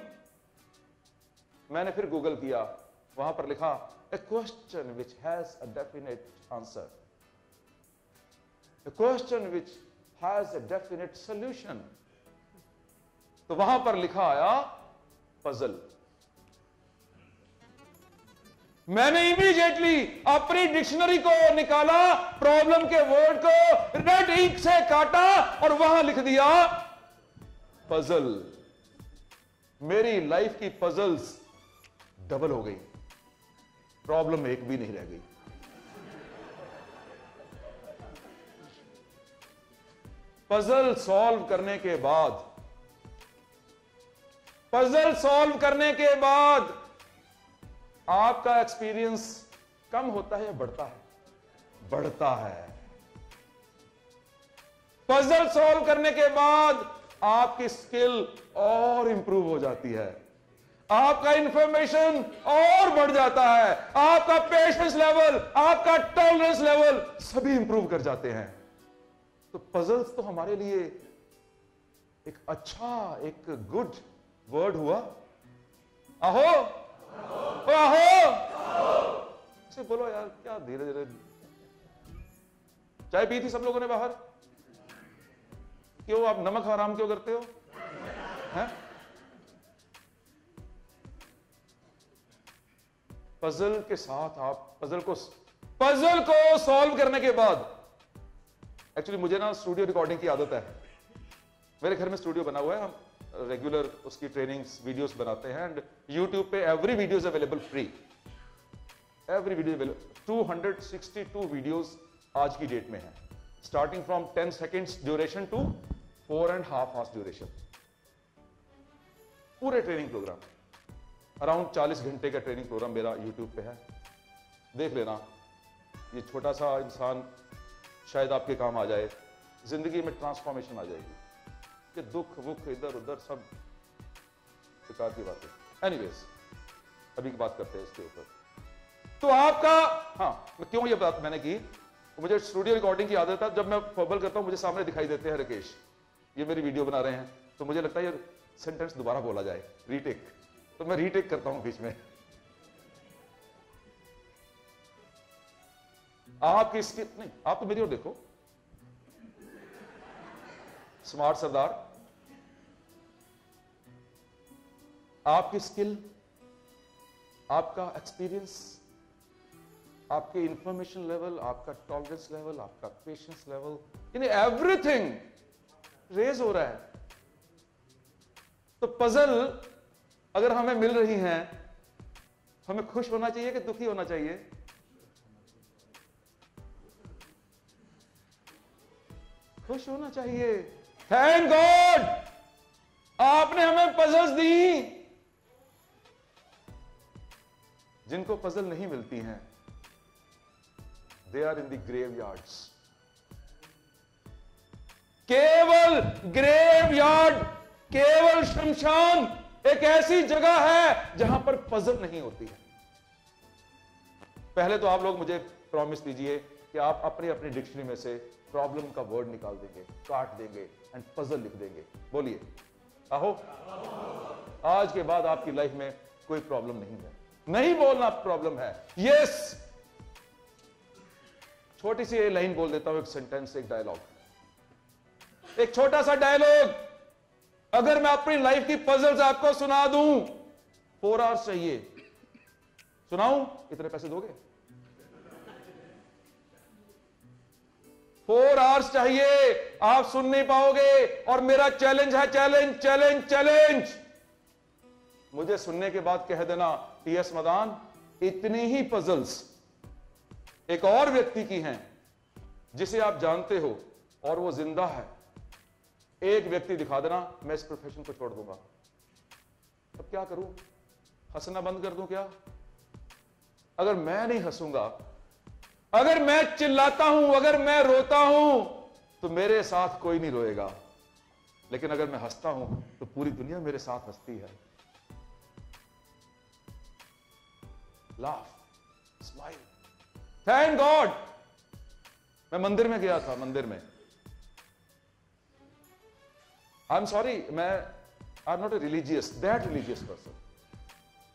मैंने फिर गूगल किया, वहां पर लिखा a question which has a definite answer, a question which has a definite solution. तो वहां पर लिखा आया पजल। मैंने इमीडिएटली अपनी डिक्शनरी को निकाला, प्रॉब्लम के वर्ड को रेड इंक से काटा और वहां लिख दिया पजल। मेरी लाइफ की पजल्स डबल हो गई, प्रॉब्लम एक भी नहीं रह गई। पजल सॉल्व करने के बाद, पजल सॉल्व करने के बाद आपका एक्सपीरियंस कम होता है या बढ़ता है? बढ़ता है। पजल सॉल्व करने के बाद आपकी स्किल और इंप्रूव हो जाती है, आपका इंफॉर्मेशन और बढ़ जाता है, आपका पेशेंस लेवल, आपका टॉलरेंस लेवल सभी इंप्रूव कर जाते हैं। तो पजल्स तो हमारे लिए एक अच्छा, एक गुड वर्ड हुआ। आहो आहो, से बोलो यार, क्या धीरे धीरे। चाय पी थी सब लोगों ने बाहर? क्यों आप नमक हराम क्यों करते हो? हैं? पजल के साथ आप पजल को सॉल्व करने के बाद, एक्चुअली मुझे ना स्टूडियो रिकॉर्डिंग की आदत है। मेरे घर में स्टूडियो बना हुआ है, हम रेगुलर उसकी ट्रेनिंग्स वीडियोस बनाते हैं एंड यूट्यूब पे every video is available free. Every video available. 262 videos आज की डेट में है, starting from 10 seconds duration to 4.5 hours duration. पूरे ट्रेनिंग प्रोग्राम, अराउंड 40 घंटे का ट्रेनिंग प्रोग्राम मेरा यूट्यूब पे है, देख लेना। ये छोटा सा इंसान शायद आपके काम आ जाए, जिंदगी में ट्रांसफॉर्मेशन आ जाएगी। कि दुख वुख इधर उधर सब बेकार की बातें। एनीवेज, अभी की बात करते हैं इसके ऊपर। तो आपका, हाँ, क्यों ये बात मैंने की मुझे स्टूडियो रिकॉर्डिंग की आदत है, जब मैं फबल करता हूं मुझे सामने दिखाई देते हैं राकेश ये मेरी वीडियो बना रहे हैं, तो मुझे लगता है ये सेंटेंस दोबारा बोला जाए, रीटेक, तो मैं रीटेक करता हूं बीच में। आपकी स्किल नहीं, आप तो मेरी ओर देखो, स्मार्ट सरदार, आपकी स्किल, आपका एक्सपीरियंस, आपके इंफॉर्मेशन लेवल, आपका टॉलरेंस लेवल, आपका पेशेंस लेवल, यानी एवरीथिंग रेज हो रहा है। तो पजल अगर हमें मिल रही हैं, हमें खुश होना चाहिए कि दुखी होना चाहिए? खुश होना चाहिए। थैंक गॉड आपने हमें पजल्स दी। जिनको पजल नहीं मिलती हैं, they are in the graveyards. Graveyard ग्रेवयार्ड, केवल शमशान एक ऐसी जगह है जहां पर पजल नहीं होती है। पहले तो आप लोग मुझे प्रॉमिस दीजिए कि आप अपनी अपनी डिक्शनरी में से प्रॉब्लम का वर्ड निकाल देंगे, काट देंगे एंड पजल लिख देंगे। बोलिए आहो। आज के बाद आपकी लाइफ में कोई प्रॉब्लम नहीं है। नहीं बोलना प्रॉब्लम है, यस। छोटी सी लाइन बोल देता हूं, एक सेंटेंस, एक डायलॉग, एक छोटा सा डायलॉग। अगर मैं अपनी लाइफ की पजल्स आपको सुना दूं, 4 आवर्स चाहिए, सुनाऊं? कितने पैसे दोगे? 4 आवर्स चाहिए, आप सुन नहीं पाओगे। और मेरा चैलेंज है, चैलेंज चैलेंज चैलेंज, मुझे सुनने के बाद कह देना टीएस मदान इतनी ही पजल्स एक और व्यक्ति की हैं जिसे आप जानते हो और वो जिंदा है, एक व्यक्ति दिखा देना, मैं इस प्रोफेशन को छोड़ दूंगा। अब क्या करूं? हंसना बंद कर दूं क्या? अगर मैं नहीं हंसूंगा, अगर मैं चिल्लाता हूं, अगर मैं रोता हूं, तो मेरे साथ कोई नहीं रोएगा। लेकिन अगर मैं हंसता हूं तो पूरी दुनिया मेरे साथ हंसती है। Laugh, smile, thank God. मैं मंदिर में गया था, मंदिर में, I am sorry, I am not a religious, that religious person.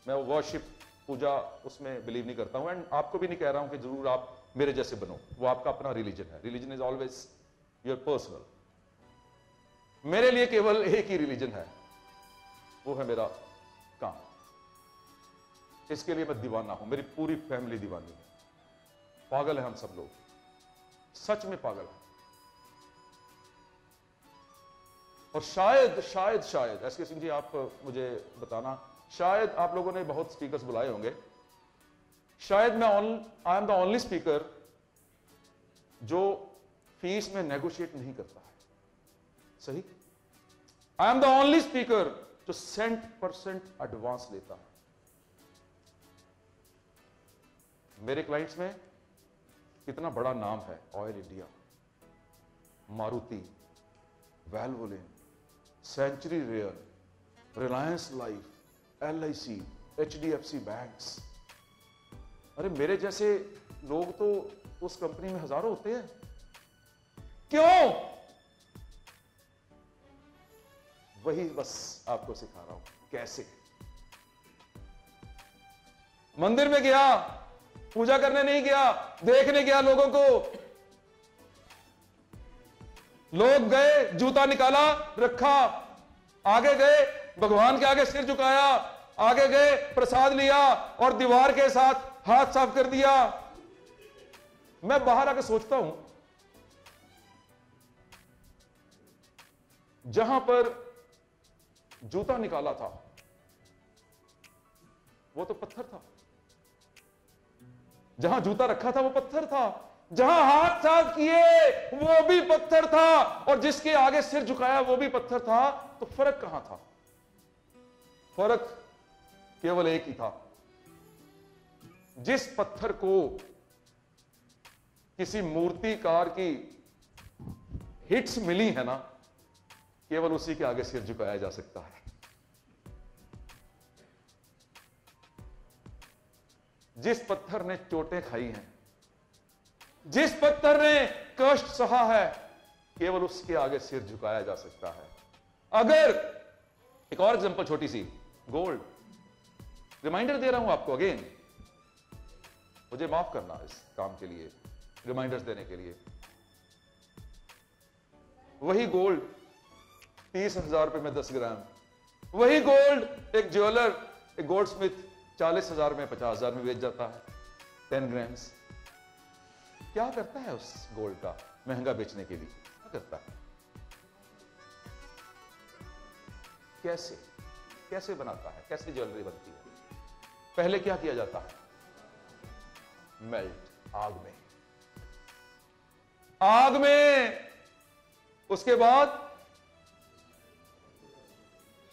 मैं वर्शिप, पूजा, उसमें बिलीव नहीं करता हूं। एंड आपको भी नहीं कह रहा हूं कि जरूर आप मेरे जैसे बनो, वो आपका अपना रिलीजन है। Religion is always your personal. मेरे लिए केवल एक ही रिलीजन है, वो है मेरा काम। इसके लिए मैं दीवाना हूं, मेरी पूरी फैमिली दीवानी है। पागल है हम सब लोग, सच में पागल है। और शायद शायद शायद एसके सिंह जी, आप मुझे बताना, शायद आप लोगों ने बहुत स्पीकर्स बुलाए होंगे, शायद I am the only speaker जो फीस में नेगोशिएट नहीं करता है। सही? I am the only speaker जो 100% एडवांस लेता है। मेरे क्लाइंट्स में कितना बड़ा नाम है, Oil India, Maruti, Valvoline, Century Rayon, Reliance Life, LIC, HDFC banks. अरे मेरे जैसे लोग तो उस कंपनी में हजारों होते हैं। क्यों? वही बस आपको सिखा रहा हूं कैसे। मंदिर में गया, पूजा करने नहीं गया, देखने गया लोगों को। लोग गए, जूता निकाला, रखा, आगे गए, भगवान के आगे सिर झुकाया, आगे गए, प्रसाद लिया और दीवार के साथ हाथ साफ कर दिया। मैं बाहर आके सोचता हूं, जहां पर जूता निकाला था वो तो पत्थर था, जहां जूता रखा था वो पत्थर था, जहां हाथ साफ किए वो भी पत्थर था, और जिसके आगे सिर झुकाया वो भी पत्थर था। तो फर्क कहां था? फर्क केवल एक ही था। जिस पत्थर को किसी मूर्तिकार की हिट्स मिली है ना, केवल उसी के आगे सिर झुकाया जा सकता है। जिस पत्थर ने चोटें खाई हैं, जिस पत्थर ने कष्ट सहा है केवल उसके आगे सिर झुकाया जा सकता है। अगर एक और एग्जांपल छोटी सी, गोल्ड, रिमाइंडर दे रहा हूं आपको अगेन, मुझे माफ करना इस काम के लिए, रिमाइंडर्स देने के लिए। वही गोल्ड 30,000 रुपए में 10 ग्राम, वही गोल्ड एक ज्वेलर, एक गोल्ड स्मिथ 40,000 में 50,000 में बेच जाता है 10 ग्राम्स। क्या करता है उस गोल्ड का महंगा बेचने के लिए? क्या करता है? कैसे कैसे बनाता है? कैसे ज्वेलरी बनती है? पहले क्या किया जाता है? मेल्ट, आग में, उसके बाद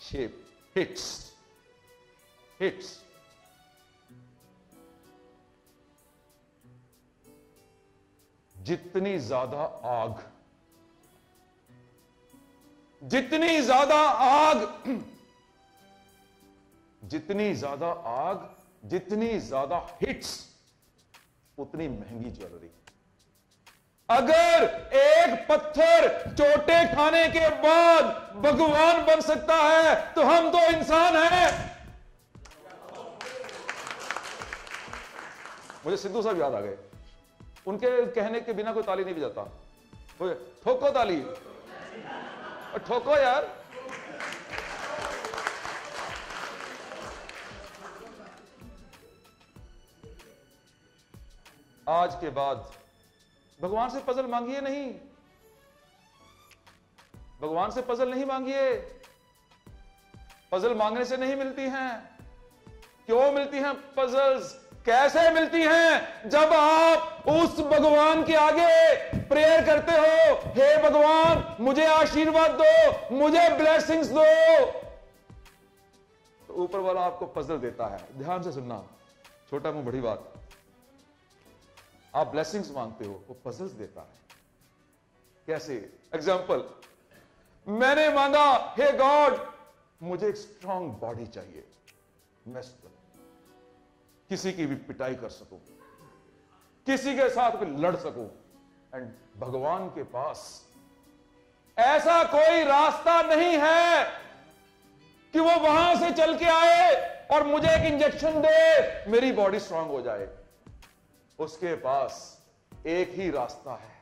शेप, हिट्स। जितनी ज्यादा आग, जितनी ज्यादा आग, जितनी ज्यादा हिट्स, उतनी महंगी ज्वेलरी। अगर एक पत्थर चोटे खाने के बाद भगवान बन सकता है तो हम तो इंसान हैं। मुझे सिद्धू साहब याद आ गए, उनके कहने के बिना कोई ताली नहीं बजाता। ठोको ताली, और ठोको यार। आज के बाद भगवान से पजल मांगिए नहीं, भगवान से पजल नहीं मांगिए। पजल मांगने से नहीं मिलती हैं। क्यों मिलती हैं पजल्स? कैसे मिलती हैं? जब आप उस भगवान के आगे प्रेयर करते हो, हे भगवान मुझे आशीर्वाद दो, मुझे ब्लेसिंग्स दो, तो ऊपर वाला आपको पजल देता है। ध्यान से सुनना, छोटा मुंह बड़ी बात। आप ब्लेसिंग्स मांगते हो, वो पजल्स देता है। कैसे? एग्जाम्पल, मैंने मांगा, हे गॉड मुझे एक स्ट्रांग बॉडी चाहिए, मैं किसी की भी पिटाई कर सकूं, किसी के साथ भी लड़ सकूं। एंड भगवान के पास ऐसा कोई रास्ता नहीं है कि वो वहां से चल के आए और मुझे एक इंजेक्शन दे, मेरी बॉडी स्ट्रांग हो जाए। उसके पास एक ही रास्ता है,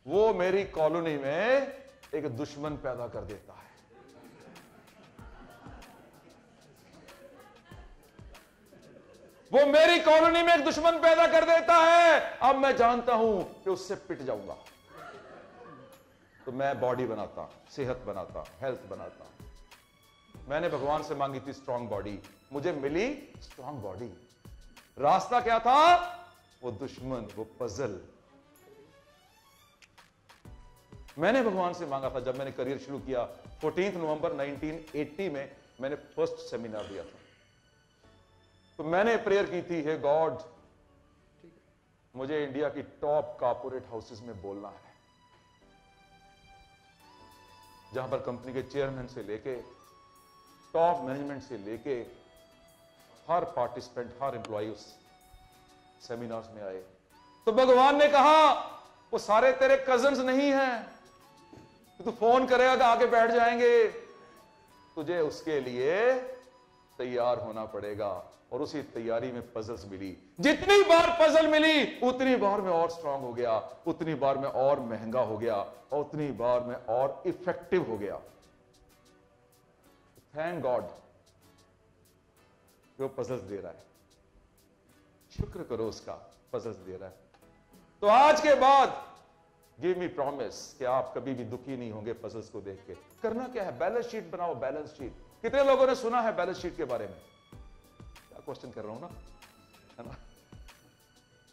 वो मेरी कॉलोनी में एक दुश्मन पैदा कर देता है। वो मेरी कॉलोनी में एक दुश्मन पैदा कर देता है। अब मैं जानता हूं कि उससे पिट जाऊंगा, तो मैं बॉडी बनाता, सेहत बनाता, हेल्थ बनाता। मैंने भगवान से मांगी थी स्ट्रांग बॉडी, मुझे मिली स्ट्रांग बॉडी। रास्ता क्या था? वो दुश्मन, वो पजल। मैंने भगवान से मांगा था जब मैंने करियर शुरू किया। 14 नवंबर 1980 में मैंने फर्स्ट सेमिनार दिया था। तो मैंने प्रेयर की थी, हे गॉड मुझे इंडिया की टॉप कॉर्पोरेट हाउसेस में बोलना है, जहां पर कंपनी के चेयरमैन से लेके टॉप मैनेजमेंट से लेके हर पार्टिसिपेंट, हर एम्प्लॉय उस सेमिनार्स में आए। तो भगवान ने कहा वो सारे तेरे कजन्स नहीं हैं, तू फोन करेगा तो आके बैठ जाएंगे, तुझे उसके लिए तैयार होना पड़ेगा। और उसी तैयारी में पजल्स मिली। जितनी बार पजल मिली उतनी बार मैं और स्ट्रांग हो गया, उतनी बार मैं और महंगा हो गया, और उतनी बार मैं और इफेक्टिव हो गया। थैंक गॉड वो पजल्स दे रहा है, शुक्र करो उसका, पजल्स दे रहा है। तो आज के बाद गिव मी प्रॉमिस कि आप कभी भी दुखी नहीं होंगे पजल्स को देख के। करना क्या है? बैलेंस शीट बनाओ, बैलेंस शीट। कितने लोगों ने सुना है बैलेंस शीट के बारे में? क्या क्वेश्चन कर रहा हूं ना, है ना?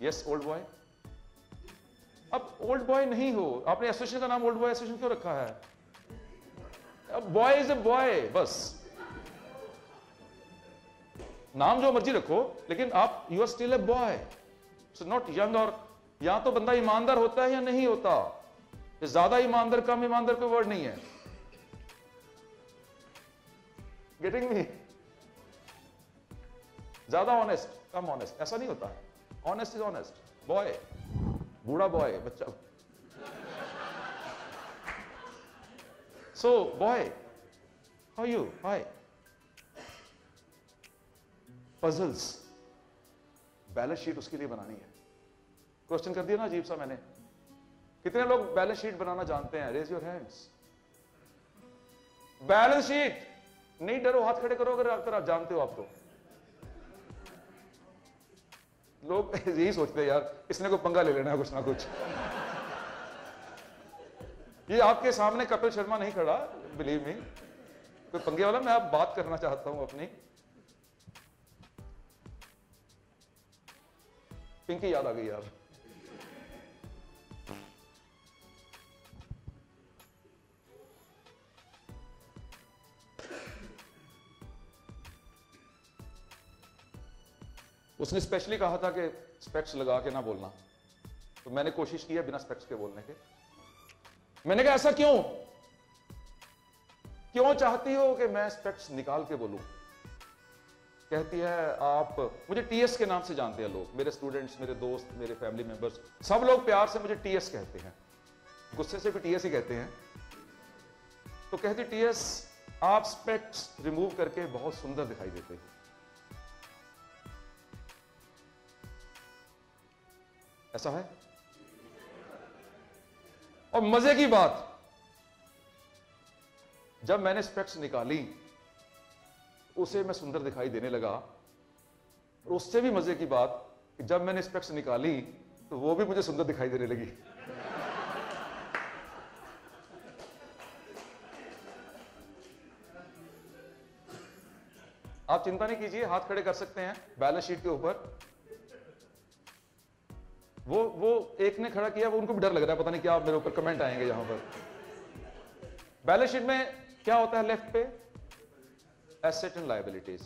Yes old boy. अब ओल्ड बॉय नहीं हो, आपने एसोसिएशन का नाम ओल्ड बॉय एसोसिएशन क्यों रखा है? अब बॉय इज ए बॉय, बस नाम जो मर्जी रखो, लेकिन आप you are still a boy, it's not young. और या तो बंदा ईमानदार होता है या नहीं होता। ज्यादा ईमानदार कम ईमानदार कोई वर्ड नहीं है। Getting me? ज्यादा ऑनेस्ट कम ऑनेस्ट ऐसा नहीं होता है। Honest is honest boy. बूढ़ा बॉय, बच्चा। सो boy, how you, hi. Puzzles, balance sheet उसके लिए बनानी है। क्वेश्चन कर दिया ना अजीब सा मैंने। कितने लोग बैलेंस शीट बनाना जानते हैं? Raise your hands. Balance sheet, नहीं डरो, हाथ खड़े करो अगर आप जानते हो। आप तो लोग यही सोचते हैं यार इसने को पंगा ले लेना है कुछ ना कुछ। ये आपके सामने कपिल शर्मा नहीं खड़ा, बिलीव मी, कोई पंगे वाला। मैं आप बात करना चाहता हूं अपनी। पिंकी याद आ गई यार। उसने स्पेशली कहा था कि स्पेक्स लगा के ना बोलना, तो मैंने कोशिश की है बिना स्पेक्स के बोलने के। मैंने कहा ऐसा क्यों, क्यों चाहती हो कि मैं स्पेक्स निकाल के बोलूं? कहती है आप मुझे टीएस के नाम से जानते हैं लोग, मेरे स्टूडेंट्स, मेरे दोस्त, मेरे फैमिली मेंबर्स, सब लोग प्यार से मुझे टीएस कहते हैं, गुस्से से भी टीएस ही कहते हैं। तो कहती टीएस आप स्पेक्स रिमूव करके बहुत सुंदर दिखाई देते हैं। ऐसा है। और मजे की बात, जब मैंने स्पेक्स निकाली उसे मैं सुंदर दिखाई देने लगा। और उससे भी मजे की बात कि जब मैंने स्पेक्स निकाली तो वो भी मुझे सुंदर दिखाई देने लगी। आप चिंता नहीं कीजिए, हाथ खड़े कर सकते हैं बैलेंस शीट के ऊपर। वो एक ने खड़ा किया, वो उनको भी डर लग रहा है, पता नहीं क्या मेरे ऊपर कमेंट आएंगे यहां पर। बैलेंस शीट में क्या होता है लेफ्ट पे? Asset and liabilities.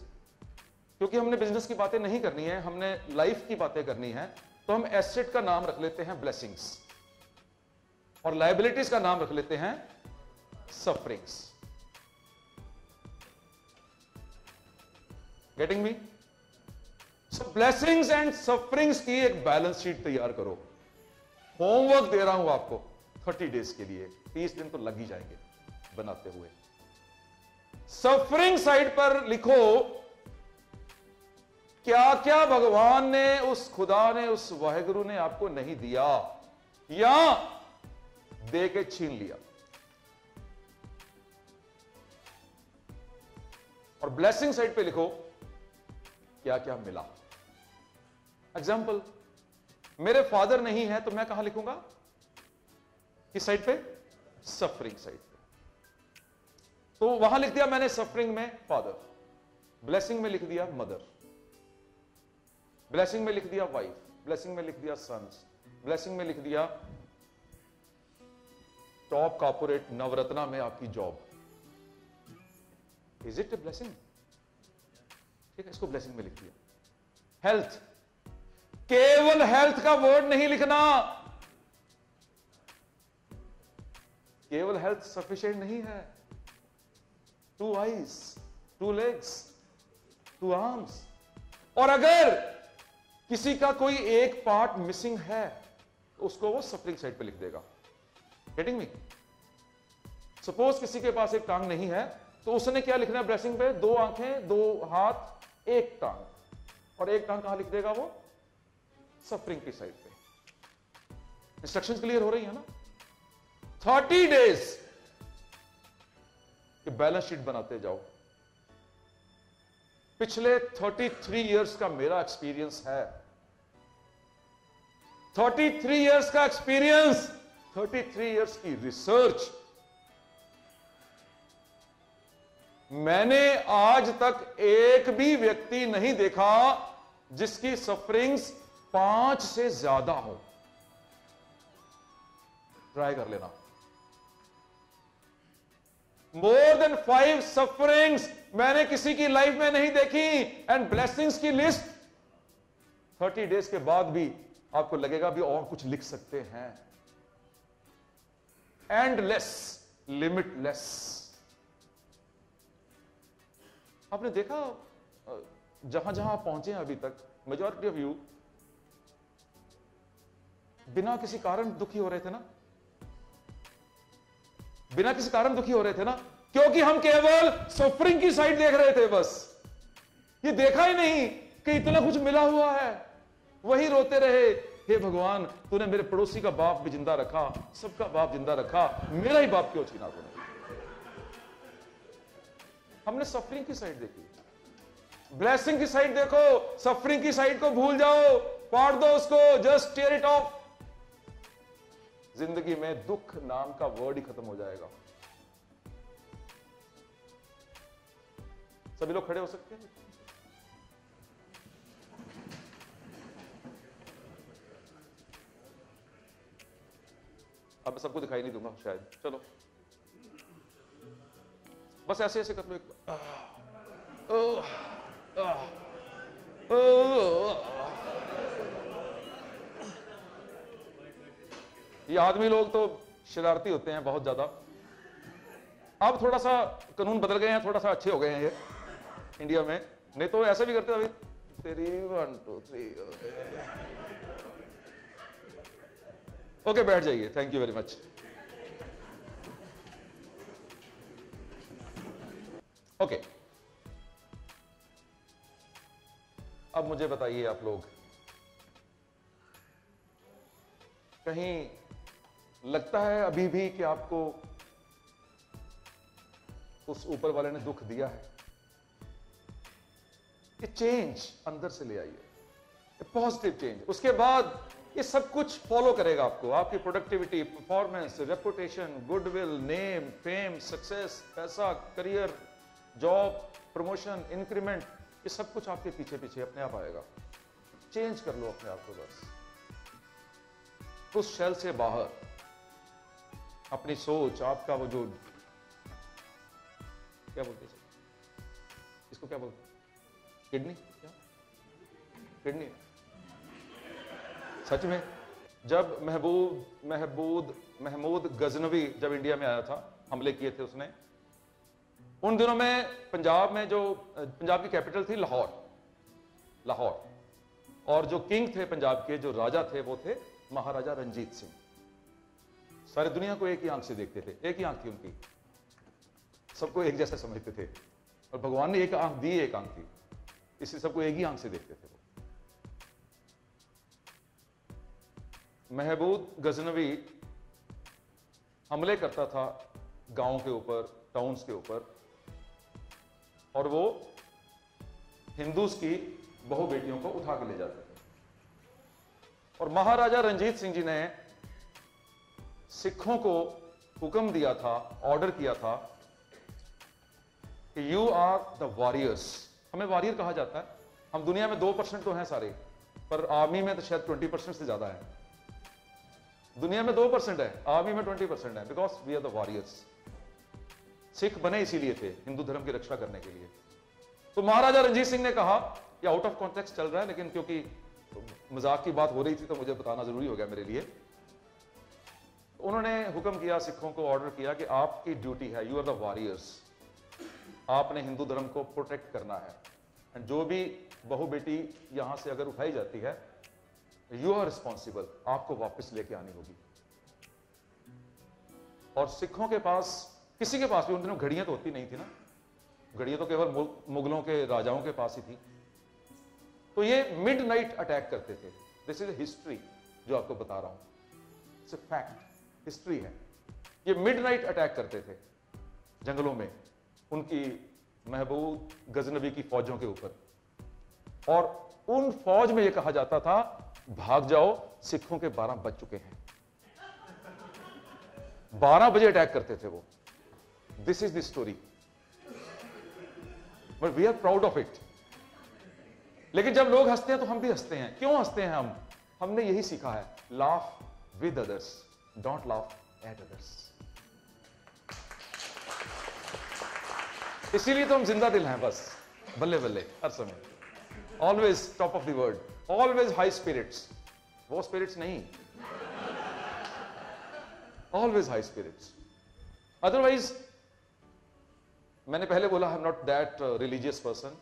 क्योंकि हमने बिजनेस की बातें नहीं करनी है, हमने लाइफ की बातें करनी है, तो हम एसेट का नाम रख लेते हैं ब्लेसिंग्स और लायबिलिटीज का नाम रख लेते हैं sufferings. Getting me? So blessings and sufferings की एक बैलेंस शीट तैयार करो। होमवर्क दे रहा हूं आपको 30 डेज के लिए, 30 दिन तो लग ही जाएंगे बनाते हुए। सफरिंग साइड पर लिखो क्या क्या भगवान ने, उस खुदा ने, उस वाहेगुरु ने आपको नहीं दिया या दे के छीन लिया। और ब्लेसिंग साइड पे लिखो क्या क्या मिला। एग्जाम्पल, मेरे फादर नहीं है तो मैं कहां लिखूंगा? किस साइड पे? सफरिंग साइड पे। तो वहां लिख दिया मैंने सफरिंग में फादर, ब्लेसिंग में लिख दिया मदर, ब्लेसिंग में लिख दिया वाइफ, ब्लेसिंग में लिख दिया सन्स, ब्लेसिंग में लिख दिया टॉप कॉर्पोरेट नवरत्ना में आपकी job. Is it a blessing? ठीक है, इसको ब्लेसिंग में लिख दिया। हेल्थ, केवल हेल्थ का वर्ड नहीं लिखना। केवल हेल्थ सफिशिएंट नहीं है। 2 आईज, 2 लेग्स, 2 आर्म्स। और अगर किसी का कोई एक पार्ट मिसिंग है तो उसको वो सफरिंग साइड पे लिख देगा। Getting me? सपोज किसी के पास एक टांग नहीं है तो उसने क्या लिखना है ब्लेसिंग पे? 2 आंखें, 2 हाथ, 1 टांग। और 1 टांग कहां लिख देगा वो? सफरिंग की साइड पे। इंस्ट्रक्शंस क्लियर हो रही है ना? 30 डेज कि बैलेंस शीट बनाते जाओ। पिछले 33 इयर्स का मेरा एक्सपीरियंस है। 33 इयर्स का एक्सपीरियंस, 33 इयर्स की रिसर्च। मैंने आज तक एक भी व्यक्ति नहीं देखा जिसकी सफरिंग्स 5 से ज्यादा हो। ट्राई कर लेना। मोर देन 5 सफरिंग्स मैंने किसी की लाइफ में नहीं देखी। एंड ब्लेसिंग्स की लिस्ट 30 डेज के बाद भी आपको लगेगा भी और कुछ लिख सकते हैं। Endless, limitless. आपने देखा जहां जहां आप पहुंचे हैं अभी तक, मेजॉरिटी ऑफ यू बिना किसी कारण दुखी हो रहे थे ना, बिना किसी कारण दुखी हो रहे थे ना, क्योंकि हम केवल सफरिंग की साइड देख रहे थे बस। ये देखा ही नहीं कि इतना कुछ मिला हुआ है। वही रोते रहे, हे भगवान तूने मेरे पड़ोसी का बाप भी जिंदा रखा, सबका बाप जिंदा रखा, मेरा ही बाप क्यों छीना तूने। हमने सफरिंग की साइड देखी। ब्लेसिंग की साइड देखो, सफरिंग की साइड को भूल जाओ, फाड़ दो उसको, जस्ट टेयर इट ऑफ। जिंदगी में दुख नाम का वर्ड ही खत्म हो जाएगा। सभी लोग खड़े हो सकते हैं? अब सबको दिखाई नहीं दूंगा शायद, चलो बस ऐसे ऐसे कर लो एक ये आदमी लोग तो शरारती होते हैं बहुत ज्यादा। अब थोड़ा सा कानून बदल गए हैं, थोड़ा सा अच्छे हो गए हैं ये इंडिया में, नहीं तो ऐसे भी करते अभी तेरी 1 2 3। ओके बैठ जाइए, thank you very much. Okay अब मुझे बताइए आप लोग, कहीं लगता है अभी भी कि आपको उस ऊपर वाले ने दुख दिया है? ये चेंज अंदर से ले आइए, पॉजिटिव चेंज। उसके बाद ये सब कुछ फॉलो करेगा आपको, आपकी productivity, performance, reputation, goodwill, name, fame, success, पैसा, करियर, जॉब, प्रमोशन, इंक्रीमेंट, ये सब कुछ आपके पीछे पीछे अपने आप आएगा। चेंज कर लो अपने आप को बस, उस शेल से बाहर। अपनी सोच, आपका वो जो क्या बोलते हैं इसको, क्या बोलते हैं, किडनी, क्या किडनी? सच में जब महमूद गजनवी जब इंडिया में आया था, हमले किए थे उसने, उन दिनों में पंजाब में जो पंजाब की कैपिटल थी लाहौर, और जो किंग थे पंजाब के, जो राजा थे, वो थे महाराजा रंजीत सिंह। सारी दुनिया को एक ही आंख से देखते थे, एक ही आंख थी उनकी, सबको एक जैसा समझते थे, और भगवान ने एक आंख दी, एक आंख थी, इसलिए सबको एक ही आंख से देखते थे वो। महमूद गजनवी हमले करता था गांवों के ऊपर, टाउन्स के ऊपर, और वो हिंदूज की बहु बेटियों को उठा के ले जाते थे। और महाराजा रंजीत सिंह जी ने सिखों को हुक्म दिया था, ऑर्डर किया था कि यू आर द वॉरियर्स। हमें वॉरियर कहा जाता है, हम दुनिया में 2% तो हैं सारे, पर आर्मी में तो शायद 20% से ज्यादा है। दुनिया में 2% है, आर्मी में 20% है, because we are the warriors. Sikh बने इसीलिए थे, हिंदू धर्म की रक्षा करने के लिए। तो महाराजा रंजीत सिंह ने कहा, ये आउट ऑफ कॉन्टेक्स्ट चल रहा है, लेकिन क्योंकि मजाक की बात हो रही थी तो मुझे बताना जरूरी हो गया मेरे लिए। उन्होंने हुक्म किया, सिखों को ऑर्डर किया कि आपकी ड्यूटी है, यू आर द वॉरियर्स, आपने हिंदू धर्म को प्रोटेक्ट करना है, एंड जो भी बहु बेटी यहां से अगर उठाई जाती है, यू आर रिस्पॉन्सिबल, आपको वापस लेके आनी होगी। और सिखों के पास, किसी के पास भी उन दिनों घड़ियां तो होती नहीं थी ना, घड़ियां तो केवल मुगलों के राजाओं के पास ही थी। तो ये मिडनाइट अटैक करते थे। दिस इज हिस्ट्री जो आपको बता रहा हूं, इट्स अ फैक्ट, हिस्ट्री है। ये मिडनाइट अटैक करते थे जंगलों में उनकी महमूद गजनवी की फौजों के ऊपर, और उन फौज में यह कहा जाता था, भाग जाओ, सिखों के 12 बज चुके हैं। 12 बजे अटैक करते थे वो। This is the story, but we are proud of it. लेकिन जब लोग हंसते हैं तो हम भी हंसते हैं। क्यों हंसते हैं हम? हमने यही सीखा है, laugh with others, don't laugh at others. इसीलिए तो हम जिंदा दिल हैं बस, बल्ले बल्ले हर समय, always top of the world, always high spirits. वो स्पिरिट्स नहीं, ऑलवेज हाई स्पिरिट्स। अदरवाइज, मैंने पहले बोला, I am not that religious person,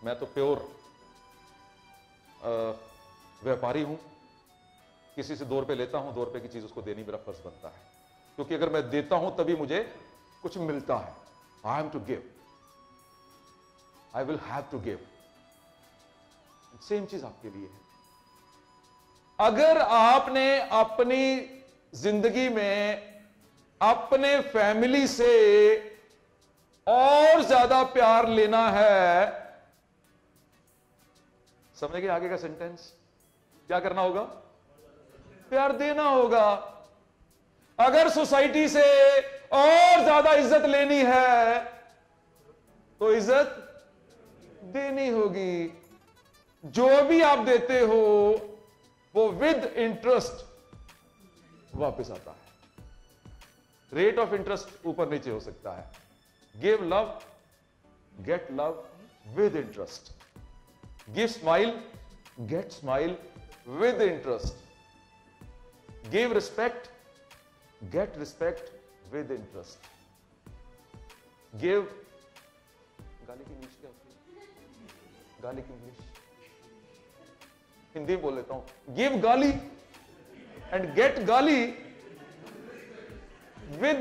मैं तो प्योर व्यापारी हूं। किसी से 2 रुपए लेता हूं, 2 रुपए की चीज उसको देनी मेरा फर्ज बनता है, क्योंकि अगर मैं देता हूं तभी मुझे कुछ मिलता है। I am to give, I will have to give. Same चीज आपके लिए है। अगर आपने अपनी जिंदगी में अपने फैमिली से और ज्यादा प्यार लेना है, समझ गए आगे का सेंटेंस? क्या करना होगा? प्यार देना होगा। अगर सोसाइटी से और ज्यादा इज्जत लेनी है तो इज्जत देनी होगी। जो भी आप देते हो वो विद इंटरेस्ट वापस आता है। रेट ऑफ इंटरेस्ट ऊपर नीचे हो सकता है। Give love, get love with interest. Give smile, get smile with interest. Give respect, get respect with interest. Give, गाली की इंग्लिश क्या होती है? गाली की इंग्लिश हिंदी में बोल लेता हूं। गिव गाली एंड गेट गाली विद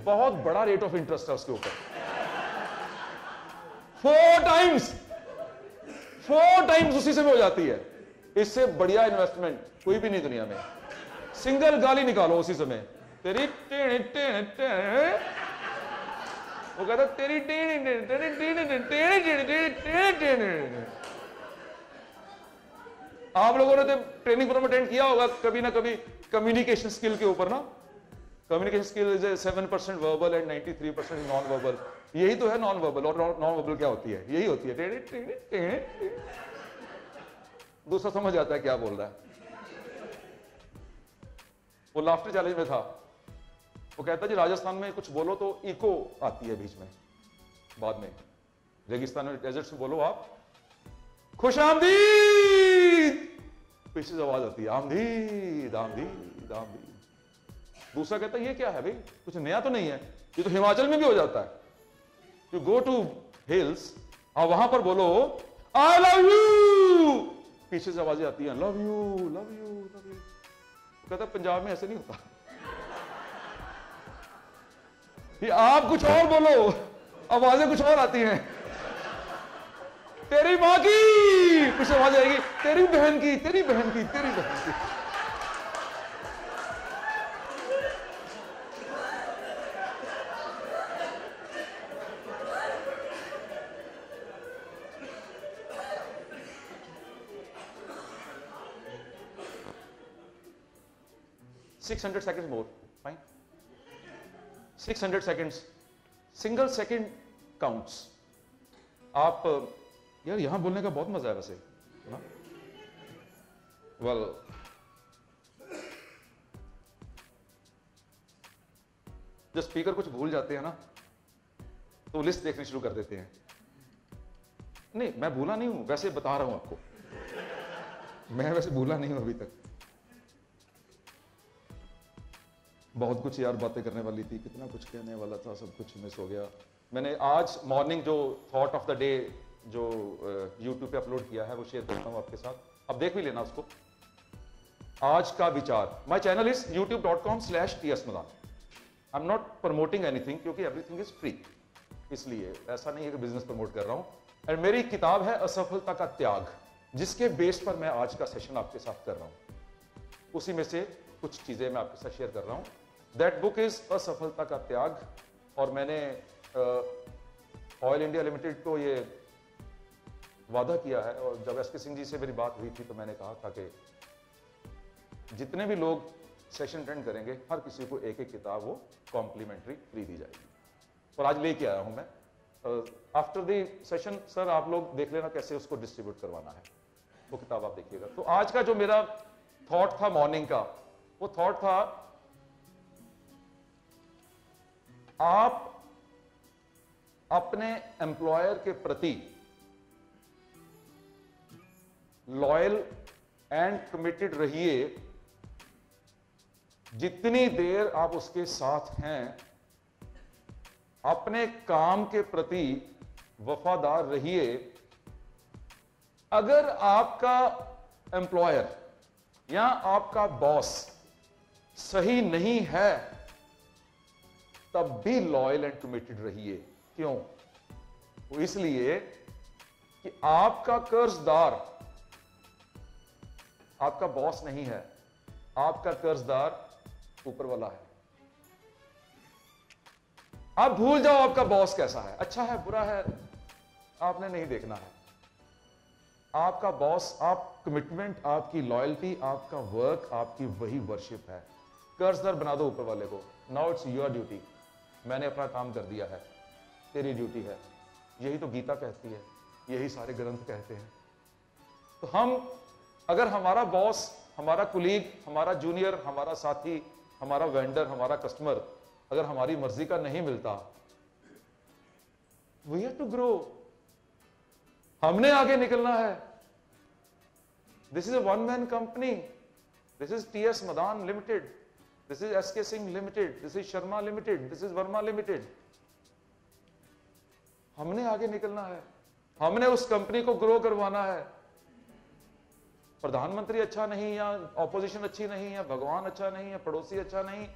बहुत बड़ा रेट ऑफ इंटरेस्ट है उसके ऊपर। 4 टाइम्स उसी से भी हो जाती है। इससे बढ़िया इन्वेस्टमेंट कोई भी नहीं दुनिया में। सिंगल गाली निकालो उसी समय, तेरी टेने टेने टेने, वो कहता तेरी टेने टेने टेने टेने टेने टेने। आप लोगों ने तो ट्रेनिंग प्रोग्राम अटेंड किया होगा कभी ना कभी कम्युनिकेशन स्किल के ऊपर ना। Communication skill is 7% verbal and 93% non verbal. यही तो है नॉन वर्बल। और नॉन वर्बल क्या होती है? यही होती है टेढ़े टेढ़े टेढ़े। दूसरा समझ आता है क्या बोल रहा है। वो लाफ्टर चैलेंज में था, वो कहता जी राजस्थान में कुछ बोलो तो इको आती है बीच में, बाद में रेगिस्तान में डेजर्ट में बोलो आप खुशामदीद, पीछे से आवाज आती है आमदीद आमदीद आमदीद। दूसरा कहता है ये क्या है भाई, कुछ नया तो नहीं है, ये तो हिमाचल में भी हो जाता है। यू गो टू हिल्स और वहां पर बोलो आई लव यू, पीछे से आवाजें आती है love you love you love you. कहता पंजाब में ऐसे नहीं होता। ये आप कुछ और बोलो, आवाजें कुछ और आती हैं। तेरी मां की, पीछे आवाज आएगी तेरी बहन की तेरी बहन की तेरी बहन की। $600 seconds more, fine. 600 seconds, single second counts. आप यार यहां बोलने का बहुत मजा है वैसे ना। वेल जब स्पीकर कुछ भूल जाते हैं ना तो लिस्ट देखनी शुरू कर देते हैं। नहीं मैं भूला नहीं हूं, वैसे बता रहा हूं आपको, मैं वैसे भूला नहीं हूं अभी तक। बहुत कुछ यार बातें करने वाली थी, कितना कुछ कहने वाला था, सब कुछ मिस हो गया। मैंने आज मॉर्निंग जो थॉट ऑफ द डे जो YouTube पे अपलोड किया है वो शेयर करता हूं आपके साथ, अब देख भी लेना उसको। आज का विचार, my channel is youtube.com/tsmadan। I am not promoting anything क्योंकि एवरीथिंग इज फ्री, इसलिए ऐसा नहीं है कि बिजनेस प्रमोट कर रहा हूं। और मेरी किताब है असफलता का त्याग, जिसके बेस पर मैं आज का सेशन आपके साथ कर रहा हूं। उसी में से कुछ चीजें मैं आपके साथ शेयर कर रहा हूं। दैट बुक इज असफलता का त्याग। और मैंने ऑयल इंडिया लिमिटेड को ये वादा किया है, और जब एसके सिंह जी से मेरी बात हुई थी तो मैंने कहा था कि जितने भी लोग सेशन अटेंड करेंगे हर किसी को एक एक किताब वो कॉम्प्लीमेंट्री फ्री दी जाएगी। और आज लेके आया हूं मैं। आफ्टर द सेशन सर आप लोग देख लेना कैसे उसको डिस्ट्रीब्यूट करवाना है, वो किताब आप देखिएगा। तो आज का जो मेरा थॉट था मॉर्निंग का, वो थॉट था आप अपने एम्प्लॉयर के प्रति लॉयल एंड कमिटेड रहिए। जितनी देर आप उसके साथ हैं, अपने काम के प्रति वफादार रहिए। अगर आपका एम्प्लॉयर यहां आपका बॉस सही नहीं है, तब भी लॉयल एंड कमिटेड रहिए। क्यों? वो इसलिए कि आपका कर्जदार आपका बॉस नहीं है, आपका कर्जदार ऊपर वाला है। आप भूल जाओ आपका बॉस कैसा है, अच्छा है बुरा है, आपने नहीं देखना है। आपका बॉस, आप कमिटमेंट, आपकी लॉयल्टी, आपका वर्क, आपकी वही वर्शिप है। कर्जदार बना दो ऊपर वाले को। Now it's your duty. मैंने अपना काम कर दिया है, तेरी ड्यूटी है। यही तो गीता कहती है, यही सारे ग्रंथ कहते हैं। तो हम, अगर हमारा बॉस, हमारा कुलीग, हमारा जूनियर, हमारा साथी, हमारा वेंडर, हमारा कस्टमर अगर हमारी मर्जी का नहीं मिलता, वी हैव टू ग्रो, हमने आगे निकलना है। This is a one man company, this is TS Madan limited, this is SK Singh limited, this is Sharma limited, this is Verma limited. हमने आगे निकलना है, हमने उस कंपनी को ग्रो करवाना है। प्रधानमंत्री अच्छा नहीं, या ऑपोजिशन अच्छी नहीं, या भगवान अच्छा नहीं, या पड़ोसी अच्छा नहीं,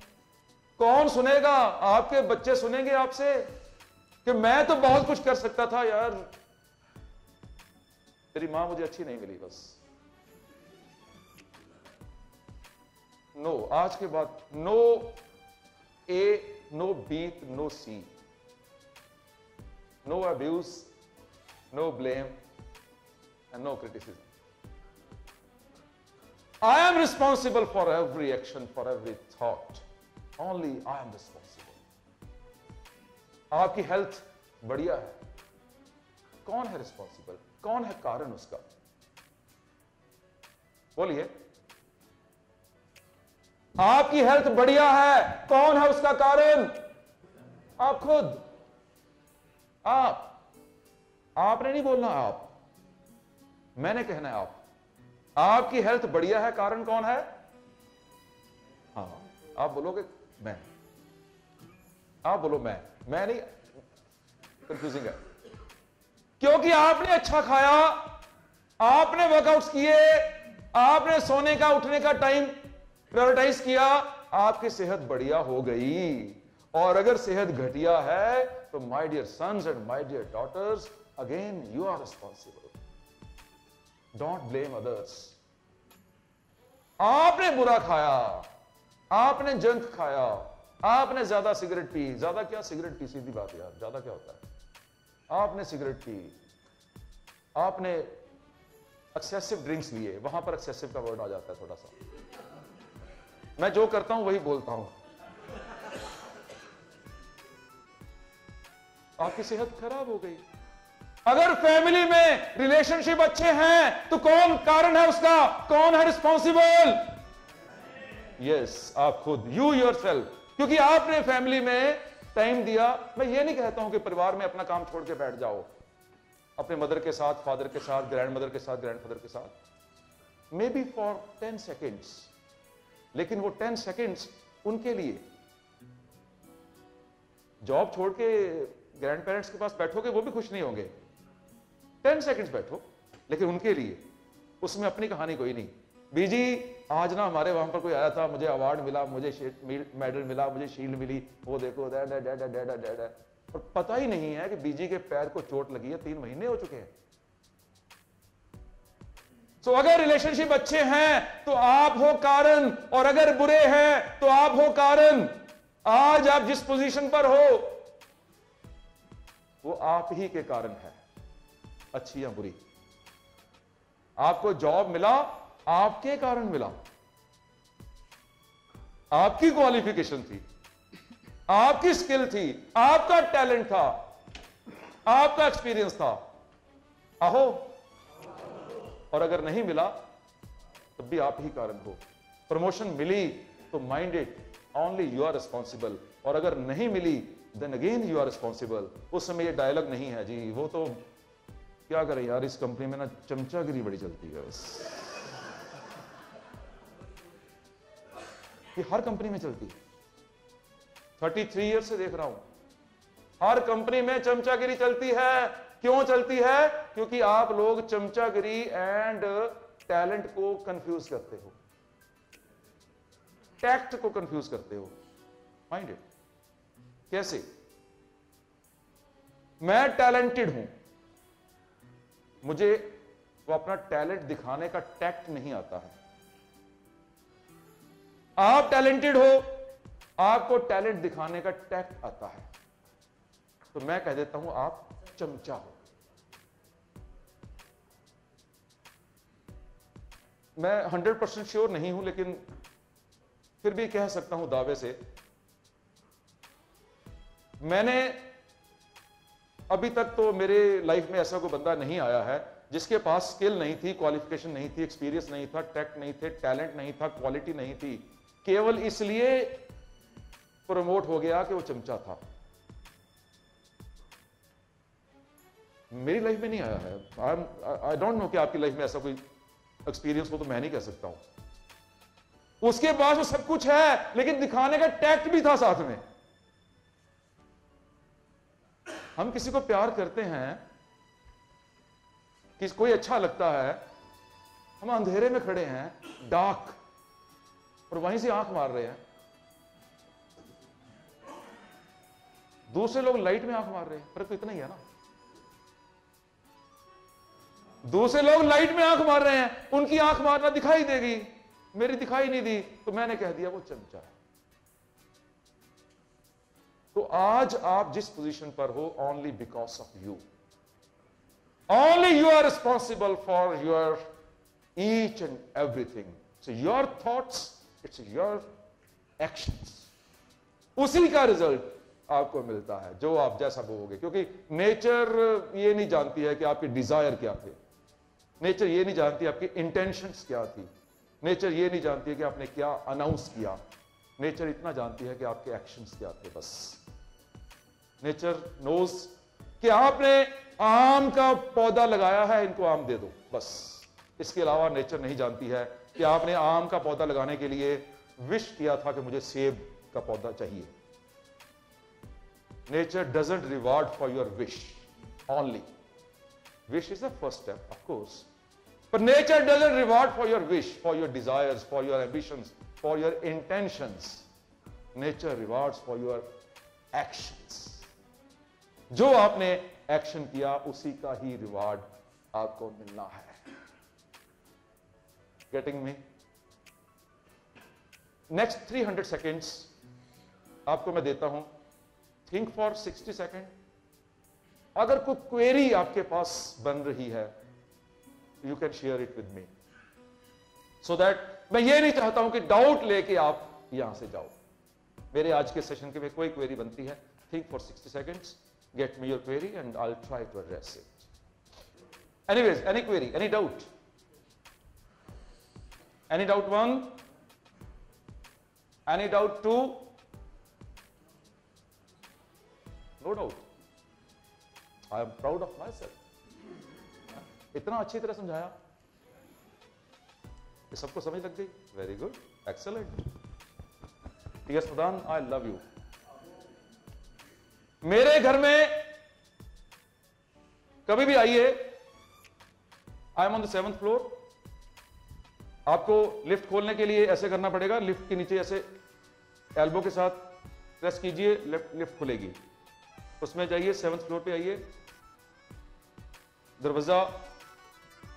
कौन सुनेगा? आपके बच्चे सुनेंगे आपसे कि मैं तो बहुत कुछ कर सकता था यार, तेरी मां मुझे अच्छी नहीं मिली बस। नो, आज के बाद no A, no B, no C, no abuse, no blame and no criticism. I am responsible for every action, for every thought. Only I am responsible. आपकी हेल्थ बढ़िया है, कौन है रिस्पॉन्सिबल? कौन है कारण उसका? बोलिए। आपकी हेल्थ बढ़िया है, कौन है उसका कारण? आप खुद। आपने नहीं बोलना, आप, मैंने कहना है आप। आपकी हेल्थ बढ़िया है, कारण कौन है? हाँ, आप बोलोगे मैं, आप बोलो मैं नहीं, कंफ्यूजिंग है। क्योंकि आपने अच्छा खाया, आपने वर्कआउट्स किए, आपने सोने का उठने का टाइम प्रायोरिटाइज किया, आपकी सेहत बढ़िया हो गई। और अगर सेहत घटिया है तो my dear sons and my dear daughters, again you are responsible. Don't blame others. आपने बुरा खाया, आपने जंक खाया, आपने ज्यादा सिगरेट पी, ज्यादा क्या सिगरेट पी, सीधी बात यार, ज्यादा क्या होता है? आपने सिगरेट पी, आपने एक्सेसिव ड्रिंक्स लिए, वहां पर एक्सेसिव का वर्ड आ जाता है थोड़ा सा। मैं जो करता हूं वही बोलता हूं। आपकी सेहत खराब हो गई। अगर फैमिली में रिलेशनशिप अच्छे हैं तो कौन कारण है उसका? कौन है रिस्पॉन्सिबल? यस, आप खुद, यू योरसेल्फ। क्योंकि आपने फैमिली में टाइम दिया। मैं ये नहीं कहता हूं कि परिवार में अपना काम छोड़ के बैठ जाओ, अपने मदर के साथ, फादर के साथ, ग्रैंड मदर के साथ, ग्रैंडफादर के साथ, मे बी फॉर 10 सेकेंड्स, लेकिन वो 10 सेकेंड्स उनके लिए। जॉब छोड़ के ग्रैंड पेरेंट्स के पास बैठोगे, वो भी खुश नहीं होंगे। 10 सेकेंड्स बैठो, लेकिन उनके लिए। उसमें अपनी कहानी कोई नहीं। बीजी, आज ना हमारे वहां पर कोई आया था, मुझे अवार्ड मिला, मुझे मेडल मिला, मुझे शील्ड मिली, वो देखो डैड। और पता ही नहीं है कि बीजी के पैर को चोट लगी है, 3 महीने हो चुके हैं। तो अगर रिलेशनशिप अच्छे हैं तो आप हो कारण, और अगर बुरे हैं तो आप हो कारण। आज आप जिस पोजीशन पर हो वो आप ही के कारण है, अच्छी या बुरी। आपको जॉब मिला, आपके कारण मिला। आपकी क्वालिफिकेशन थी, आपकी स्किल थी, आपका टैलेंट था, आपका एक्सपीरियंस था। आहो। और अगर नहीं मिला तब भी आप ही कारण हो। प्रमोशन मिली तो mind it, only you are responsible. और अगर नहीं मिली then again you are responsible. उस समय ये डायलॉग नहीं है जी, वो तो क्या करें यार, इस कंपनी में ना चमचागिरी बड़ी चलती है बस। ये हर कंपनी में चलती है, 33 ईयर से देख रहा हूं। हर कंपनी में चमचागिरी चलती है। क्यों चलती है? क्योंकि आप लोग चमचागिरी एंड टैलेंट को कंफ्यूज करते हो। टैक्ट को कंफ्यूज करते हो। Mind it. कैसे? मैं टैलेंटेड हूं, मुझे वो अपना टैलेंट दिखाने का टैक्ट नहीं आता है। आप टैलेंटेड हो, आपको टैलेंट दिखाने का टैक्ट आता है, तो मैं कह देता हूं आप चमचा हो। मैं 100% श्योर नहीं हूं, लेकिन फिर भी कह सकता हूं दावे से, मैंने अभी तक तो मेरे लाइफ में ऐसा कोई बंदा नहीं आया है जिसके पास स्किल नहीं थी, क्वालिफिकेशन नहीं थी, एक्सपीरियंस नहीं था, टैक्ट नहीं थे, टैलेंट नहीं था, क्वालिटी नहीं थी, केवल इसलिए प्रमोट हो गया कि वो चमचा था। मेरी लाइफ में नहीं आया है। आई डोंट नो कि आपकी लाइफ में ऐसा कोई एक्सपीरियंस हो, तो मैं नहीं कह सकता हूं। उसके पास वो सब कुछ है, लेकिन दिखाने का टैक्ट भी था साथ में। हम किसी को प्यार करते हैं, कि कोई अच्छा लगता है, हम अंधेरे में खड़े हैं, डार्क, और वहीं से आंख मार रहे हैं। दूसरे लोग लाइट में आंख मार रहे हैं, फर्क तो इतना ही है ना। दूसरे लोग लाइट में आंख मार रहे हैं, उनकी आंख मारना दिखाई देगी, मेरी दिखाई नहीं दी, तो मैंने कह दिया वो चमचा है। तो आज आप जिस पोजीशन पर हो, only because of you, only you are responsible for your each and everything. So your thoughts, it's your actions, उसी का रिजल्ट आपको मिलता है, जो आप जैसा बोलोगे। क्योंकि नेचर ये नहीं जानती है कि आपके डिजायर क्या थे, नेचर ये नहीं जानती आपकी इंटेंशंस क्या थी, नेचर ये नहीं जानती है कि आपने क्या अनाउंस किया, नेचर इतना जानती है कि आपके एक्शंस क्या थे। बस नेचर नोज कि आपने आम का पौधा लगाया है, इनको आम दे दो, बस। इसके अलावा नेचर नहीं जानती है कि आपने आम का पौधा लगाने के लिए विश किया था कि मुझे सेब का पौधा चाहिए। Nature doesn't reward for your wish only, wish is the first step, of course, but nature doesn't reward for your wish, for your desires, for your ambitions, for your intentions. Nature rewards for your actions. जो आपने action किया, उसी का ही reward आपको मिलना है। Getting me? Next 300 seconds आपको मैं देता हूं, think for 60 seconds. अगर कोई क्वेरी आपके पास बन रही है, you can share it with me, so that मैं ये नहीं चाहता हूं कि डाउट लेके आप यहां से जाओ। मेरे आज के सेशन के में कोई क्वेरी बनती है, think for 60 seconds, get me your query and I will try to address it. Anyways, any query, any doubt? Any doubt 1? Any doubt 2? No doubt. I am proud of myself. इतना अच्छी तरह समझाया, ये सबको समझ लग गई। Very good, excellent. T.S.. Madan, I love you. मेरे घर में कभी भी आइए, I am on the 7th floor. आपको लिफ्ट खोलने के लिए ऐसे करना पड़ेगा, लिफ्ट के नीचे ऐसे एल्बो के साथ प्रेस कीजिए, लिफ्ट खुलेगी। उसमें जाइए, 7th फ्लोर पे आइए, दरवाजा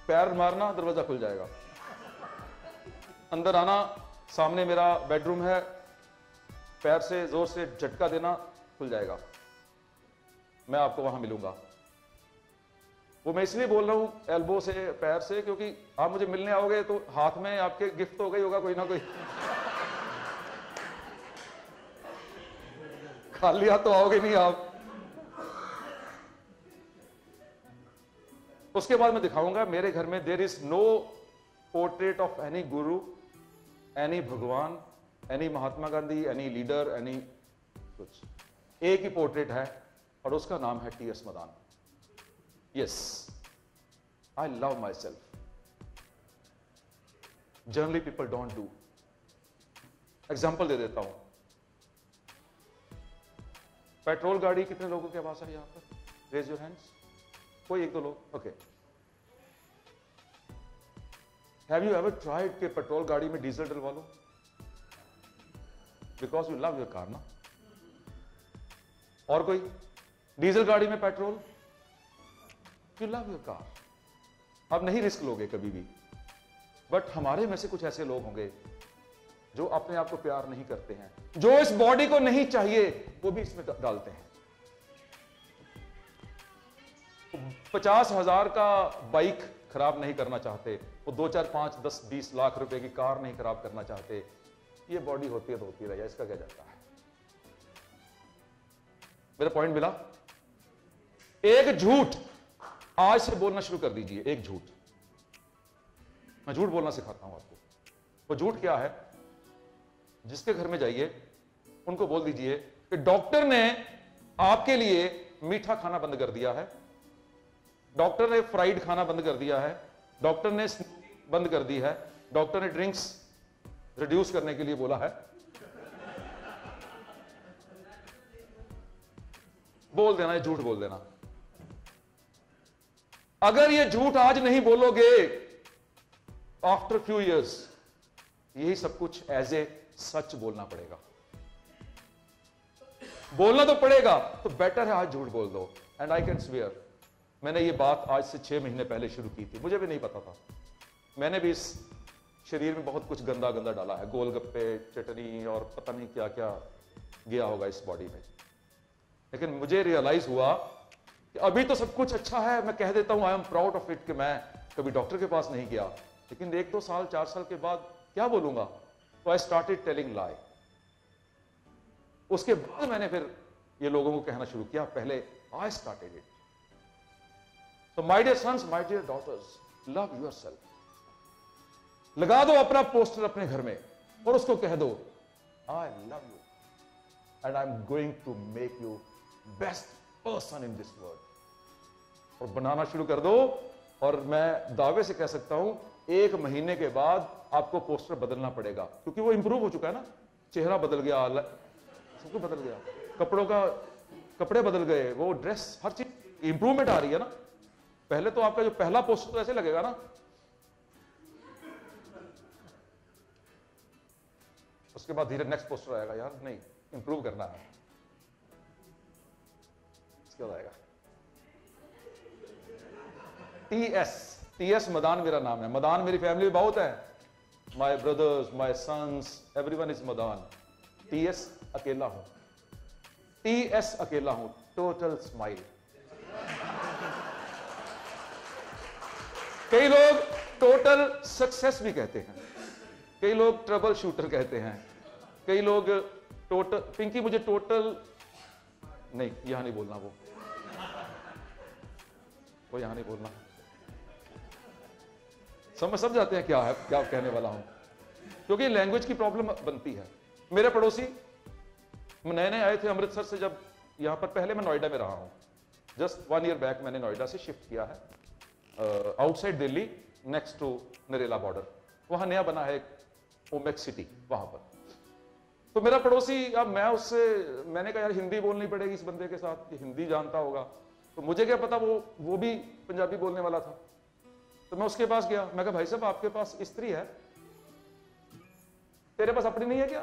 पैर मारना, दरवाजा खुल जाएगा। अंदर आना, सामने मेरा बेडरूम है, पैर से जोर से झटका देना, खुल जाएगा। मैं आपको वहां मिलूंगा। वो मैं इसलिए बोल रहा हूं एल्बो से, पैर से, क्योंकि आप मुझे मिलने आओगे तो हाथ में आपके गिफ्ट हो गई होगा कोई ना कोई। खाली हाथ तो आओगे नहीं आप। उसके बाद मैं दिखाऊंगा मेरे घर में there is no portrait of any guru, any bhagwan, any Mahatma Gandhi, any leader, any कुछ। एक ही पोर्ट्रेट है और उसका नाम है T S. Madan. Yes, I love myself. Generally people don't do. Example दे देता हूं। पेट्रोल गाड़ी कितने लोगों के पास है यहां पर? Raise your hands. कोई एक दो लोग, okay. Have you ever tried कि पेट्रोल गाड़ी में डीजल डलवा लो? Because you love your car ना। और कोई डीजल गाड़ी में petrol, you love your car, आप नहीं रिस्क लोगे कभी भी। बट हमारे में से कुछ ऐसे लोग होंगे जो अपने आप को प्यार नहीं करते हैं, जो इस बॉडी को नहीं चाहिए वो भी इसमें डालते हैं। 50,000 का बाइक खराब नहीं करना चाहते, वो 2, 4, 5, 10, 20 लाख रुपए की कार नहीं खराब करना चाहते। ये बॉडी होती है तो होती रही, इसका क्या जाता है। मेरा पॉइंट मिला। एक झूठ आज से बोलना शुरू कर दीजिए, एक झूठ। मैं झूठ बोलना सिखाता हूं आपको। वो झूठ क्या है? जिसके घर में जाइए उनको बोल दीजिए कि डॉक्टर ने आपके लिए मीठा खाना बंद कर दिया है, डॉक्टर ने फ्राइड खाना बंद कर दिया है, डॉक्टर ने स्मोकिंग बंद कर दी है, डॉक्टर ने ड्रिंक्स रिड्यूस करने के लिए बोला है। बोल देना, ये झूठ बोल देना। अगर ये झूठ आज नहीं बोलोगे, आफ्टर फ्यू इयर्स यही सब कुछ एज ए सच बोलना पड़ेगा। बोलना तो पड़ेगा, तो बेटर है आज झूठ बोल दो। एंड आई कैन स्वेयर, मैंने ये बात आज से 6 महीने पहले शुरू की थी, मुझे भी नहीं पता था। मैंने भी इस शरीर में बहुत कुछ गंदा गंदा डाला है, गोलगप्पे, चटनी और पता नहीं क्या क्या गया होगा इस बॉडी में। लेकिन मुझे रियलाइज हुआ कि अभी तो सब कुछ अच्छा है, मैं कह देता हूं I am proud of it कि मैं कभी डॉक्टर के पास नहीं गया, लेकिन 1, 2 साल 4 साल के बाद क्या बोलूंगा? तो आई स्टार्टेड टेलिंग लाई। उसके बाद मैंने फिर ये लोगों को कहना शुरू किया, पहले आई स्टार्टेड इट। तो my dear sons, my dear daughters, love yourself. लगा दो अपना पोस्टर अपने घर में और उसको कह दो I love you and I am going to make you best person in this world. और बनाना शुरू कर दो, और मैं दावे से कह सकता हूं 1 महीने के बाद आपको पोस्टर बदलना पड़ेगा, क्योंकि वो इंप्रूव हो चुका है ना। चेहरा बदल गया, सब कुछ बदल गया, कपड़े बदल गए, वो ड्रेस, हर चीज इंप्रूवमेंट आ रही है ना। पहले तो आपका जो पहला पोस्टर तो ऐसे लगेगा ना, उसके बाद धीरे नेक्स्ट पोस्टर आएगा, यार नहीं इंप्रूव करना है, इसके बाद आएगा टीएस मदान मेरा नाम है। मदान मेरी फैमिली में बहुत है, my brothers, my sons, everyone is Madan. TS अकेला हूं, टीएस अकेला हूं, टोटल स्माइल। कई लोग टोटल सक्सेस भी कहते हैं, कई लोग ट्रबल शूटर कहते हैं, कई लोग टोटल, पिंकी मुझे टोटल नहीं, यहां नहीं बोलना, वो यहां नहीं बोलना। समझ जाते हैं क्या है, क्या कहने वाला हूं, क्योंकि लैंग्वेज की प्रॉब्लम बनती है। मेरे पड़ोसी नए नए आए थे अमृतसर से, जब यहां पर, पहले मैं नोएडा में रहा हूं, जस्ट 1 ईयर बैक मैंने नोएडा से शिफ्ट किया है outside Delhi, next to Narela border. वहां नया बना है एक ओमेक्स सिटी, वहां पर। तो मेरा पड़ोसी, अब मैं उससे, मैंने कहा यार हिंदी बोलनी पड़ेगी इस बंदे के साथ, ये हिंदी जानता होगा। तो मुझे क्या पता वो भी पंजाबी बोलने वाला था। तो मैं उसके पास गया, मैं कहा भाई साहब आपके पास स्त्री है, तेरे पास अपनी नहीं है क्या?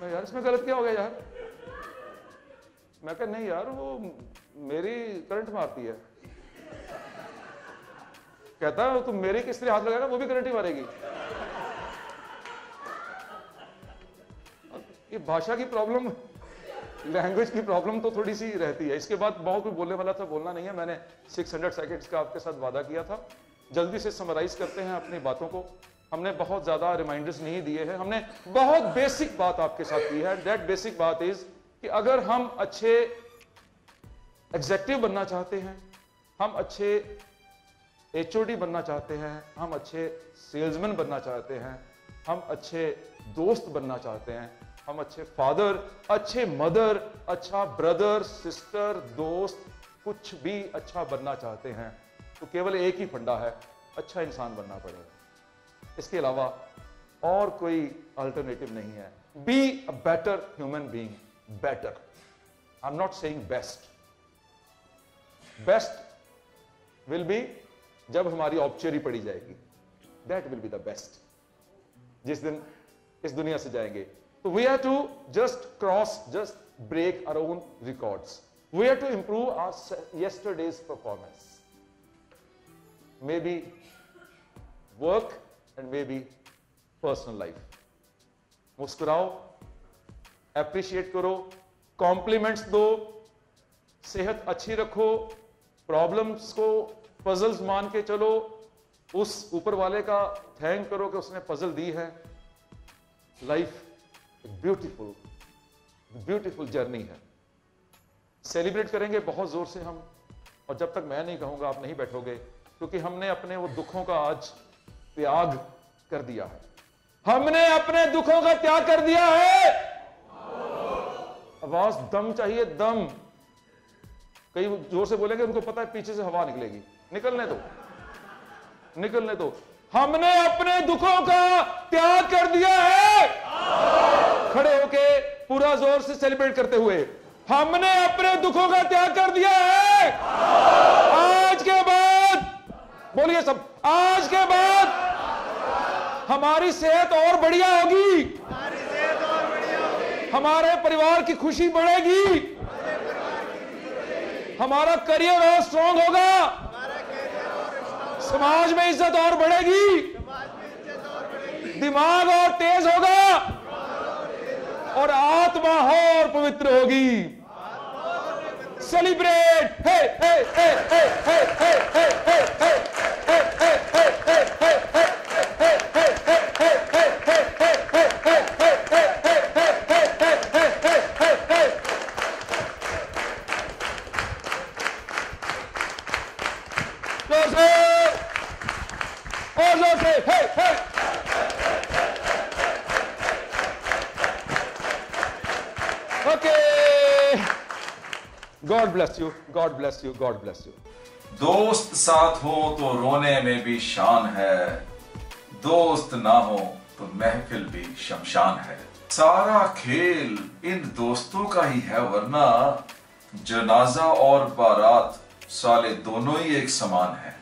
मैं यार इसमें गलत क्या हो गया यार? मैं कहा नहीं यार, वो मेरी करंट मारती है। कहता है तुम मेरी किस तरह हाथ लगाएगा, वो भी करंट ही मारेगी। ये भाषा की प्रॉब्लम, लैंग्वेज की प्रॉब्लम तो थोड़ी सी रहती है। इसके बाद बहुत कुछ बोलने वाला था, बोलना नहीं है। मैंने 600 सेकंड्स का आपके साथ वादा किया था। जल्दी से समराइज करते हैं अपनी बातों को। हमने बहुत ज्यादा रिमाइंडर्स नहीं दिए हैं, हमने बहुत बेसिक बात आपके साथ की है। दैट बेसिक बात इज कि अगर हम अच्छे एग्जेक्टिव बनना चाहते हैं, हम अच्छे एचओडी बनना चाहते हैं, हम अच्छे सेल्समैन बनना चाहते हैं, हम अच्छे दोस्त बनना चाहते हैं, हम अच्छे फादर, अच्छे मदर, अच्छा ब्रदर, सिस्टर, दोस्त, कुछ भी अच्छा बनना चाहते हैं, तो केवल एक ही फंडा है, अच्छा इंसान बनना पड़ेगा। इसके अलावा और कोई अल्टरनेटिव नहीं है। Be a better human being, better, I am not saying best. Best will be जब हमारी ऑब्चुरी पड़ी जाएगी, that will be the best. जिस दिन इस दुनिया से जाएंगे। तो we have to just break our own records, we have to improve our yesterday's performance, maybe work and maybe personal life. मुस्कुराओ, एप्रिशिएट करो, कॉम्प्लीमेंट्स दो, सेहत अच्छी रखो, प्रॉब्लम्स को पजल्स मान के चलो, उस ऊपर वाले का थैंक करो कि उसने पजल दी है। लाइफ ब्यूटीफुल जर्नी है। सेलिब्रेट करेंगे बहुत जोर से हम, और जब तक मैं नहीं कहूंगा आप नहीं बैठोगे, क्योंकि हमने अपने वो दुखों का आज त्याग कर दिया है। हमने अपने दुखों का त्याग कर दिया है। आवाज दम चाहिए, दम। कई जोर से बोलेंगे, उनको पता है पीछे से हवा निकलेगी, निकलने दो। हमने अपने दुखों का त्याग कर दिया है। खड़े होके पूरा जोर से सेलिब्रेट करते हुए, हमने अपने दुखों का त्याग कर दिया है। आज के बाद बोलिए सब, आज के बाद हमारी सेहत और बढ़िया होगी, हमारे परिवार की खुशी बढ़ेगी, हमारा करियर और स्ट्रांग होगा, समाज में इज्जत और बढ़ेगी, दिमाग और तेज होगा, और आत्मा और पवित्र होगी। Celebrate, hey hey hey hey hey hey hey hey hey hey hey hey hey hey God bless you, God bless you, God bless you. दोस्त साथ हो तो रोने में भी शान है, दोस्त ना हो तो महफिल भी शमशान है। सारा खेल इन दोस्तों का ही है, वरना जनाजा और बारात साले दोनों ही एक समान है।